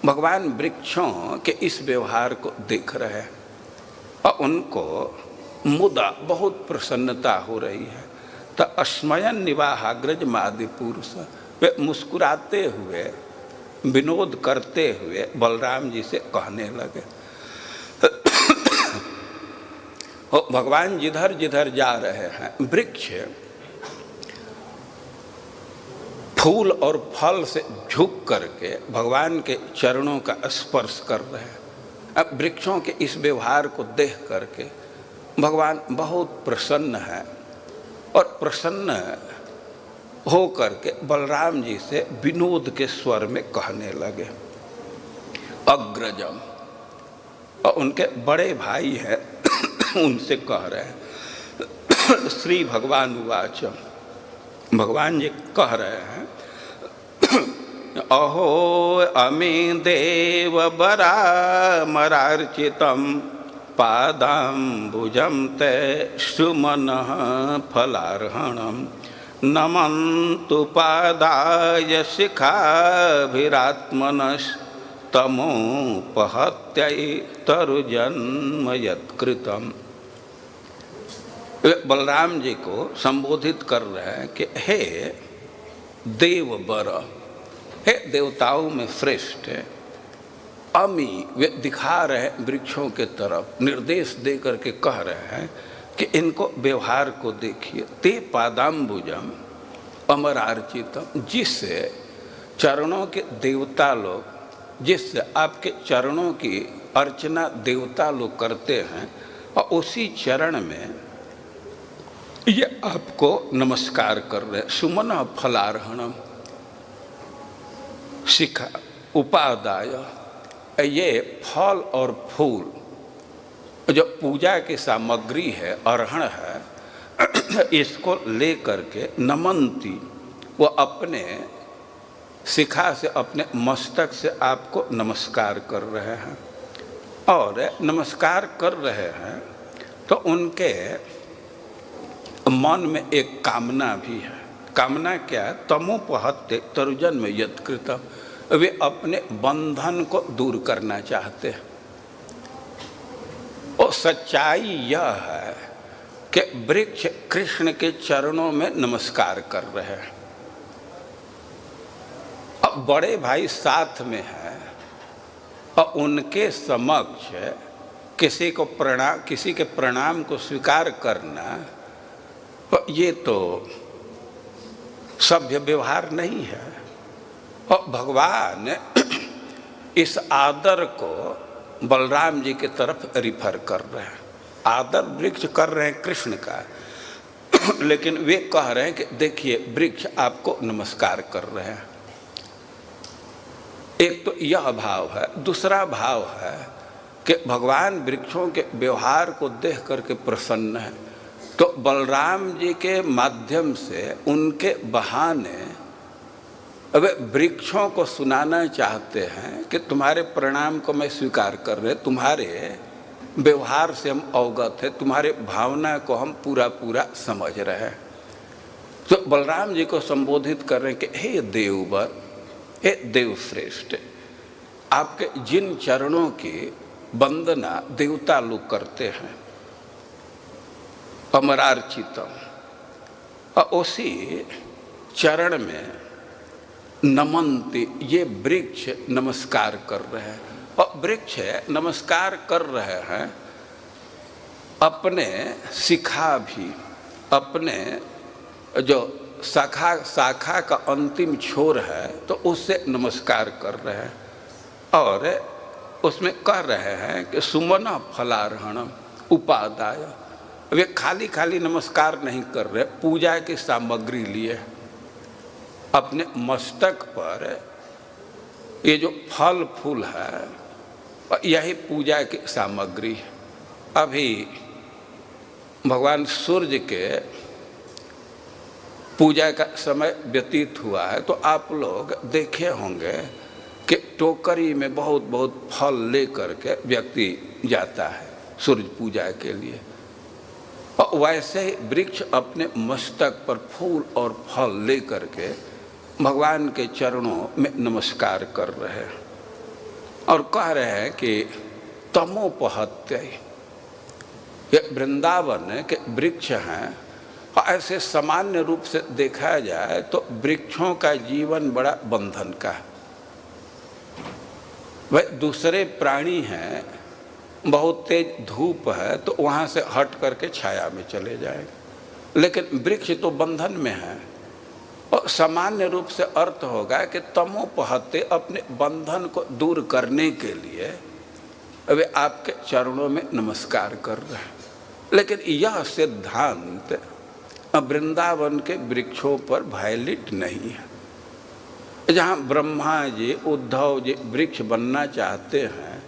भगवान वृक्षों के इस व्यवहार को देख रहे हैं और उनको मुदा बहुत प्रसन्नता हो रही है। तो अस्मयन निवाहाग्रज मादि पुरुष, वे मुस्कुराते हुए विनोद करते हुए बलराम जी से कहने लगे। भगवान जिधर जिधर जा रहे हैं वृक्ष फूल और फल से झुक करके भगवान के चरणों का स्पर्श कर रहे हैं। अब वृक्षों के इस व्यवहार को देख करके भगवान बहुत प्रसन्न है और प्रसन्न हो करके बलराम जी से विनोद के स्वर में कहने लगे। अग्रजम, और उनके बड़े भाई हैं उनसे कह रहे हैं। श्री भगवान उवाच, भगवान जी कह रहे हैं, अहो अमी देव बरामरार्चितम पादाम्बुजं ते सुमनः फलार्हणम् नमन्तु पादाय शिखाभिरात्मनस्तमोपहत्यै तरुजन्म यत्कृतम्। बलराम जी को संबोधित कर रहे हैं कि हे देव बर, हे देवताओं में श्रेष्ठ है। अमी, वे दिखा रहे हैं वृक्षों के तरफ, निर्देश दे करके कह रहे हैं कि इनको व्यवहार को देखिए। ते पादाम्बुजम अमरार्चितम, जिससे चरणों के देवता लोग, जिससे आपके चरणों की अर्चना देवता लोग करते हैं और उसी चरण में ये आपको नमस्कार कर रहे हैं। सुमन फलार्हणम शिखा उपादाय, ये फल और फूल जो पूजा की सामग्री है, अर्हण है, इसको ले करके नमंती, वो अपने शिखा से, अपने मस्तक से आपको नमस्कार कर रहे हैं। और नमस्कार कर रहे हैं तो उनके मन में एक कामना भी है। कामना क्या है? तमोपहत्य तरुजन में यत्कृतम, वे अपने बंधन को दूर करना चाहते हैं। और सच्चाई यह है कि वृक्ष कृष्ण के चरणों में नमस्कार कर रहे हैं। अब बड़े भाई साथ में है और उनके समक्ष किसी के प्रणाम को स्वीकार करना, ये तो सभ्य व्यवहार नहीं है। और भगवान इस आदर को बलराम जी की तरफ रिफर कर रहे हैं। आदर वृक्ष कर रहे हैं कृष्ण का, लेकिन वे कह रहे हैं कि देखिए वृक्ष आपको नमस्कार कर रहे हैं। एक तो यह भाव है। दूसरा भाव है कि भगवान वृक्षों के व्यवहार को देख करके प्रसन्न है, तो बलराम जी के माध्यम से उनके बहाने अब वृक्षों को सुनाना चाहते हैं कि तुम्हारे प्रणाम को मैं स्वीकार कर रहे, तुम्हारे व्यवहार से हम अवगत है, तुम्हारे भावना को हम पूरा पूरा समझ रहे हैं। तो बलराम जी को संबोधित कर रहे हैं कि हे देववर, हे देवश्रेष्ठ, आपके जिन चरणों की वंदना देवता लोग करते हैं, अमरार्चितम, और उसी चरण में नमन्ति, ये वृक्ष नमस्कार कर रहे हैं। और वृक्ष नमस्कार कर रहे हैं अपने शिखा भी, अपने जो शाखा का अंतिम छोर है तो उससे नमस्कार कर रहे हैं। और उसमें कह रहे हैं कि सुमना फलार्हणम उपादाय, वे खाली खाली नमस्कार नहीं कर रहे, पूजा की सामग्री लिए अपने मस्तक पर ये जो फल फूल है यही पूजा की सामग्री है। अभी भगवान सूर्य के पूजा का समय व्यतीत हुआ है तो आप लोग देखे होंगे कि टोकरी में बहुत बहुत फल लेकर के व्यक्ति जाता है सूर्य पूजा के लिए। और वैसे ही वृक्ष अपने मस्तक पर फूल और फल लेकर के भगवान के चरणों में नमस्कार कर रहे हैं और कह रहे हैं कि तमोपहत्य, ये वृंदावन के वृक्ष हैं। ऐसे सामान्य रूप से देखा जाए तो वृक्षों का जीवन बड़ा बंधन का है। वह दूसरे प्राणी हैं, बहुत तेज धूप है तो वहाँ से हट करके छाया में चले जाएंगे, लेकिन वृक्ष तो बंधन में है। और सामान्य रूप से अर्थ होगा कि तमोपहते, अपने बंधन को दूर करने के लिए वे आपके चरणों में नमस्कार कर रहे हैं। लेकिन यह सिद्धांत वृंदावन के वृक्षों पर वैलिड नहीं है। जहाँ ब्रह्मा जी, उद्धव जी वृक्ष बनना चाहते हैं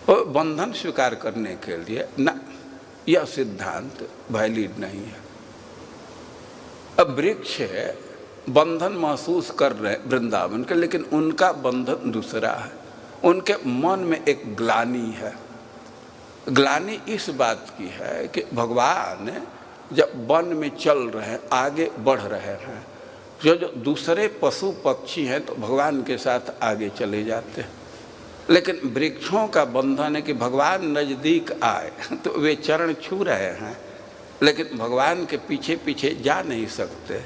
और बंधन स्वीकार करने के लिए ना, यह सिद्धांत वैलिड नहीं है। अब वृक्ष बंधन महसूस कर रहे हैं वृंदावन के, लेकिन उनका बंधन दूसरा है। उनके मन में एक ग्लानि है। ग्लानि इस बात की है कि भगवान जब वन में चल रहे हैं, आगे बढ़ रहे हैं, जो दूसरे पशु पक्षी हैं तो भगवान के साथ आगे चले जाते हैं, लेकिन वृक्षों का बंधन है कि भगवान नज़दीक आए तो वे चरण छू रहे हैं लेकिन भगवान के पीछे पीछे जा नहीं सकते।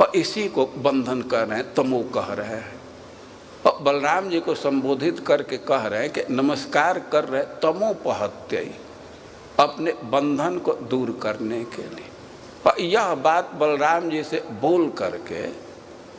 और इसी को बंधन कर रहे हैं, तमो कह रहे हैं। और बलराम जी को संबोधित करके कह रहे हैं कि नमस्कार कर रहे तमोपहत्य, अपने बंधन को दूर करने के लिए। और यह बात बलराम जी से बोल करके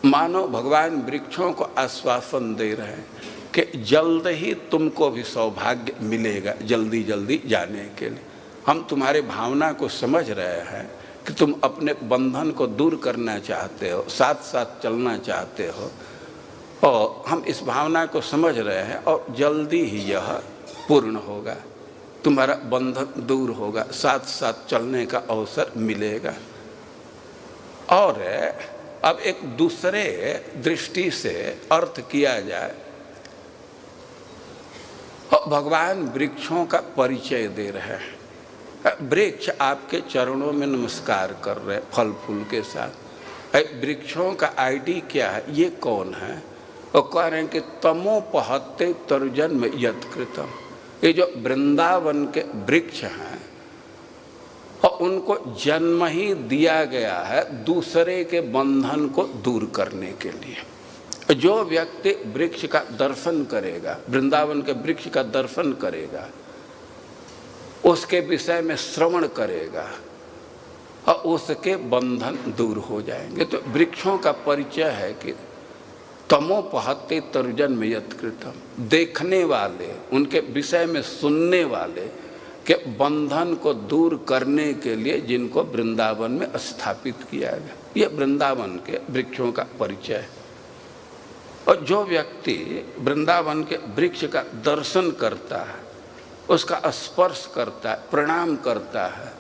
मानो भगवान वृक्षों को आश्वासन दे रहे हैं कि जल्द ही तुमको भी सौभाग्य मिलेगा, जल्दी जल्दी जाने के लिए। हम तुम्हारे भावना को समझ रहे हैं कि तुम अपने बंधन को दूर करना चाहते हो, साथ साथ चलना चाहते हो, और हम इस भावना को समझ रहे हैं और जल्दी ही यह पूर्ण होगा, तुम्हारा बंधन दूर होगा, साथ साथ चलने का अवसर मिलेगा। और अब एक दूसरे दृष्टि से अर्थ किया जाए, भगवान वृक्षों का परिचय दे रहे हैं। वृक्ष आपके चरणों में नमस्कार कर रहे हैं फल फूल के साथ। वृक्षों का आईडी क्या है, ये कौन है? और कह रहे हैं कि तमोपहत्ते तरुजन्म यत्कृतम, ये जो वृंदावन के वृक्ष हैं और उनको जन्म ही दिया गया है दूसरे के बंधन को दूर करने के लिए। जो व्यक्ति वृक्ष का दर्शन करेगा, वृंदावन के वृक्ष का दर्शन करेगा, उसके विषय में श्रवण करेगा और उसके बंधन दूर हो जाएंगे। तो वृक्षों का परिचय है कि तमोपहत्ते तरुजन्म यत्कृतम, देखने वाले, उनके विषय में सुनने वाले के बंधन को दूर करने के लिए जिनको वृंदावन में स्थापित किया गया, ये वृंदावन के वृक्षों का परिचय है। और जो व्यक्ति वृंदावन के वृक्ष का दर्शन करता है, उसका स्पर्श करता है, प्रणाम करता है,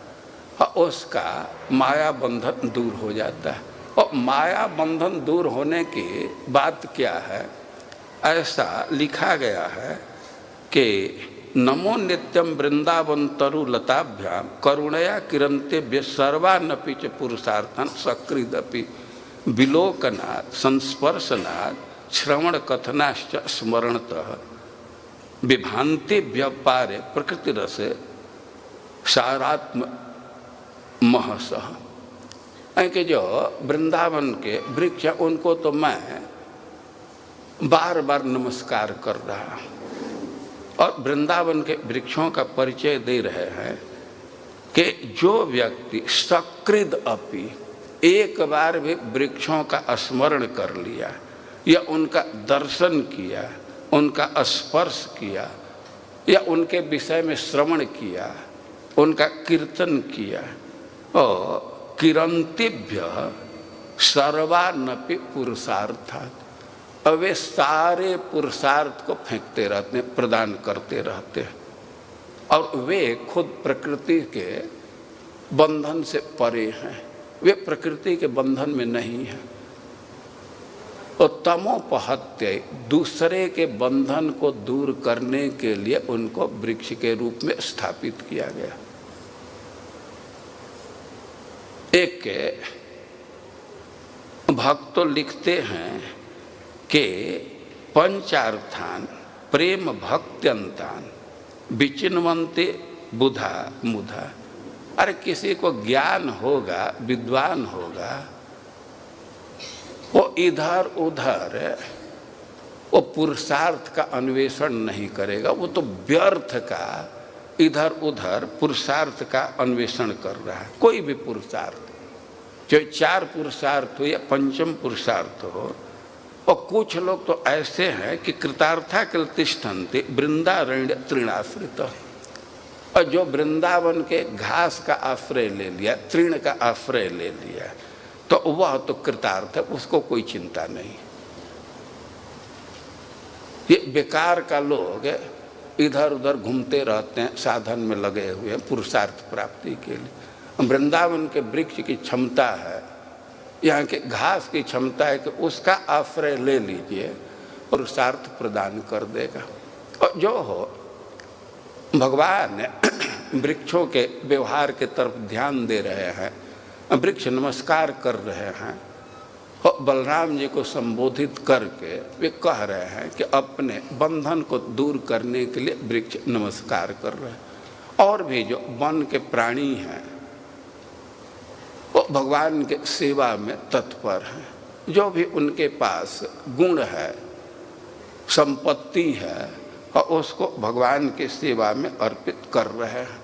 और उसका माया बंधन दूर हो जाता है। और माया बंधन दूर होने की बात क्या है? ऐसा लिखा गया है कि नमो नित्यम वृंदावन तरु लताभ्याम करुणया किरंतेभ्य सर्वानपि च पुरुषार्थन सकृदपि विलोकनात् संस्पर्शनात् श्रवण कथनाश्च स्मरणतः विभान्ति व्यापारे प्रकृति रसे सारात्म महसः। कि जो वृंदावन के वृक्ष उनको तो मैं बार बार नमस्कार कर रहा और वृंदावन के वृक्षों का परिचय दे रहे हैं कि जो व्यक्ति सकृद अपि एक बार भी वृक्षों का स्मरण कर लिया या उनका दर्शन किया, उनका स्पर्श किया या उनके विषय में श्रवण किया, उनका कीर्तन किया और किरंतिभ्य सर्वानपि पुरुषार्थात्, अब वे सारे पुरुषार्थ को फेंकते रहते हैं, प्रदान करते रहते हैं और वे खुद प्रकृति के बंधन से परे हैं, वे प्रकृति के बंधन में नहीं हैं। और तमोपहत्य दूसरे के बंधन को दूर करने के लिए उनको वृक्ष के रूप में स्थापित किया गया। एक भक्त तो लिखते हैं कि पंचार्थान प्रेम भक्त्यंतान विचिन्वन्ते बुधा मुधा। अरे किसी को ज्ञान होगा, विद्वान होगा, वो इधर उधर वो पुरुषार्थ का अन्वेषण नहीं करेगा, वो तो व्यर्थ का इधर उधर पुरुषार्थ का अन्वेषण कर रहा है। कोई भी पुरुषार्थ, चाहे 4 पुरुषार्थ हो या पंचम पुरुषार्थ हो। और कुछ लोग तो ऐसे हैं कि कृतार्था किल तिष्ठन्ते वृंदारण्य तृणाश्रित, और जो वृंदावन के घास का आश्रय ले लिया, तृण का आश्रय ले लिया, तो वह तो कृतार्थ है, उसको कोई चिंता नहीं। ये बेकार का लोग इधर उधर घूमते रहते हैं, साधन में लगे हुए हैं पुरुषार्थ प्राप्ति के लिए। वृंदावन के वृक्ष की क्षमता है, यहाँ के घास की क्षमता है कि उसका आश्रय ले लीजिए, पुरुषार्थ प्रदान कर देगा। और जो हो भगवान वृक्षों के व्यवहार के तरफ ध्यान दे रहे हैं, वृक्ष नमस्कार कर रहे हैं और बलराम जी को संबोधित करके वे कह रहे हैं कि अपने बंधन को दूर करने के लिए वृक्ष नमस्कार कर रहे हैं। और भी जो वन के प्राणी हैं वो भगवान के सेवा में तत्पर हैं, जो भी उनके पास गुण है, संपत्ति है, और उसको भगवान की सेवा में अर्पित कर रहे हैं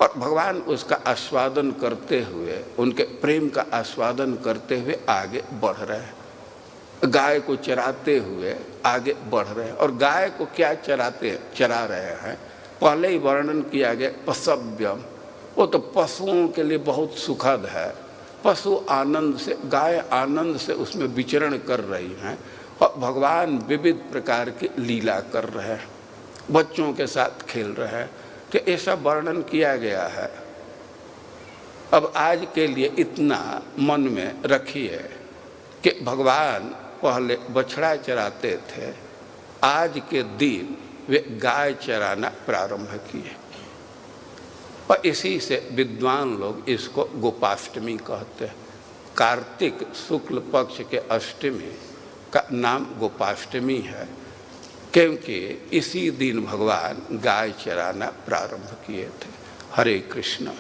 और भगवान उसका आस्वादन करते हुए, उनके प्रेम का आस्वादन करते हुए आगे बढ़ रहे हैं। गाय को चराते हुए आगे बढ़ रहे हैं। और गाय को क्या चरा रहे हैं, पहले ही वर्णन किया गया पशव्यम, वो तो पशुओं के लिए बहुत सुखद है। पशु आनंद से, गाय आनंद से उसमें विचरण कर रही हैं और भगवान विविध प्रकार की लीला कर रहे हैं, बच्चों के साथ खेल रहे हैं। तो ऐसा वर्णन किया गया है। अब आज के लिए इतना मन में रखिए कि भगवान पहले बछड़ा चराते थे, आज के दिन वे गाय चराना प्रारंभ किए और इसी से विद्वान लोग इसको गोपाष्टमी कहते हैं। कार्तिक शुक्ल पक्ष के अष्टमी का नाम गोपाष्टमी है, क्योंकि इसी दिन भगवान गाय चराना प्रारंभ किए थे। हरे कृष्ण।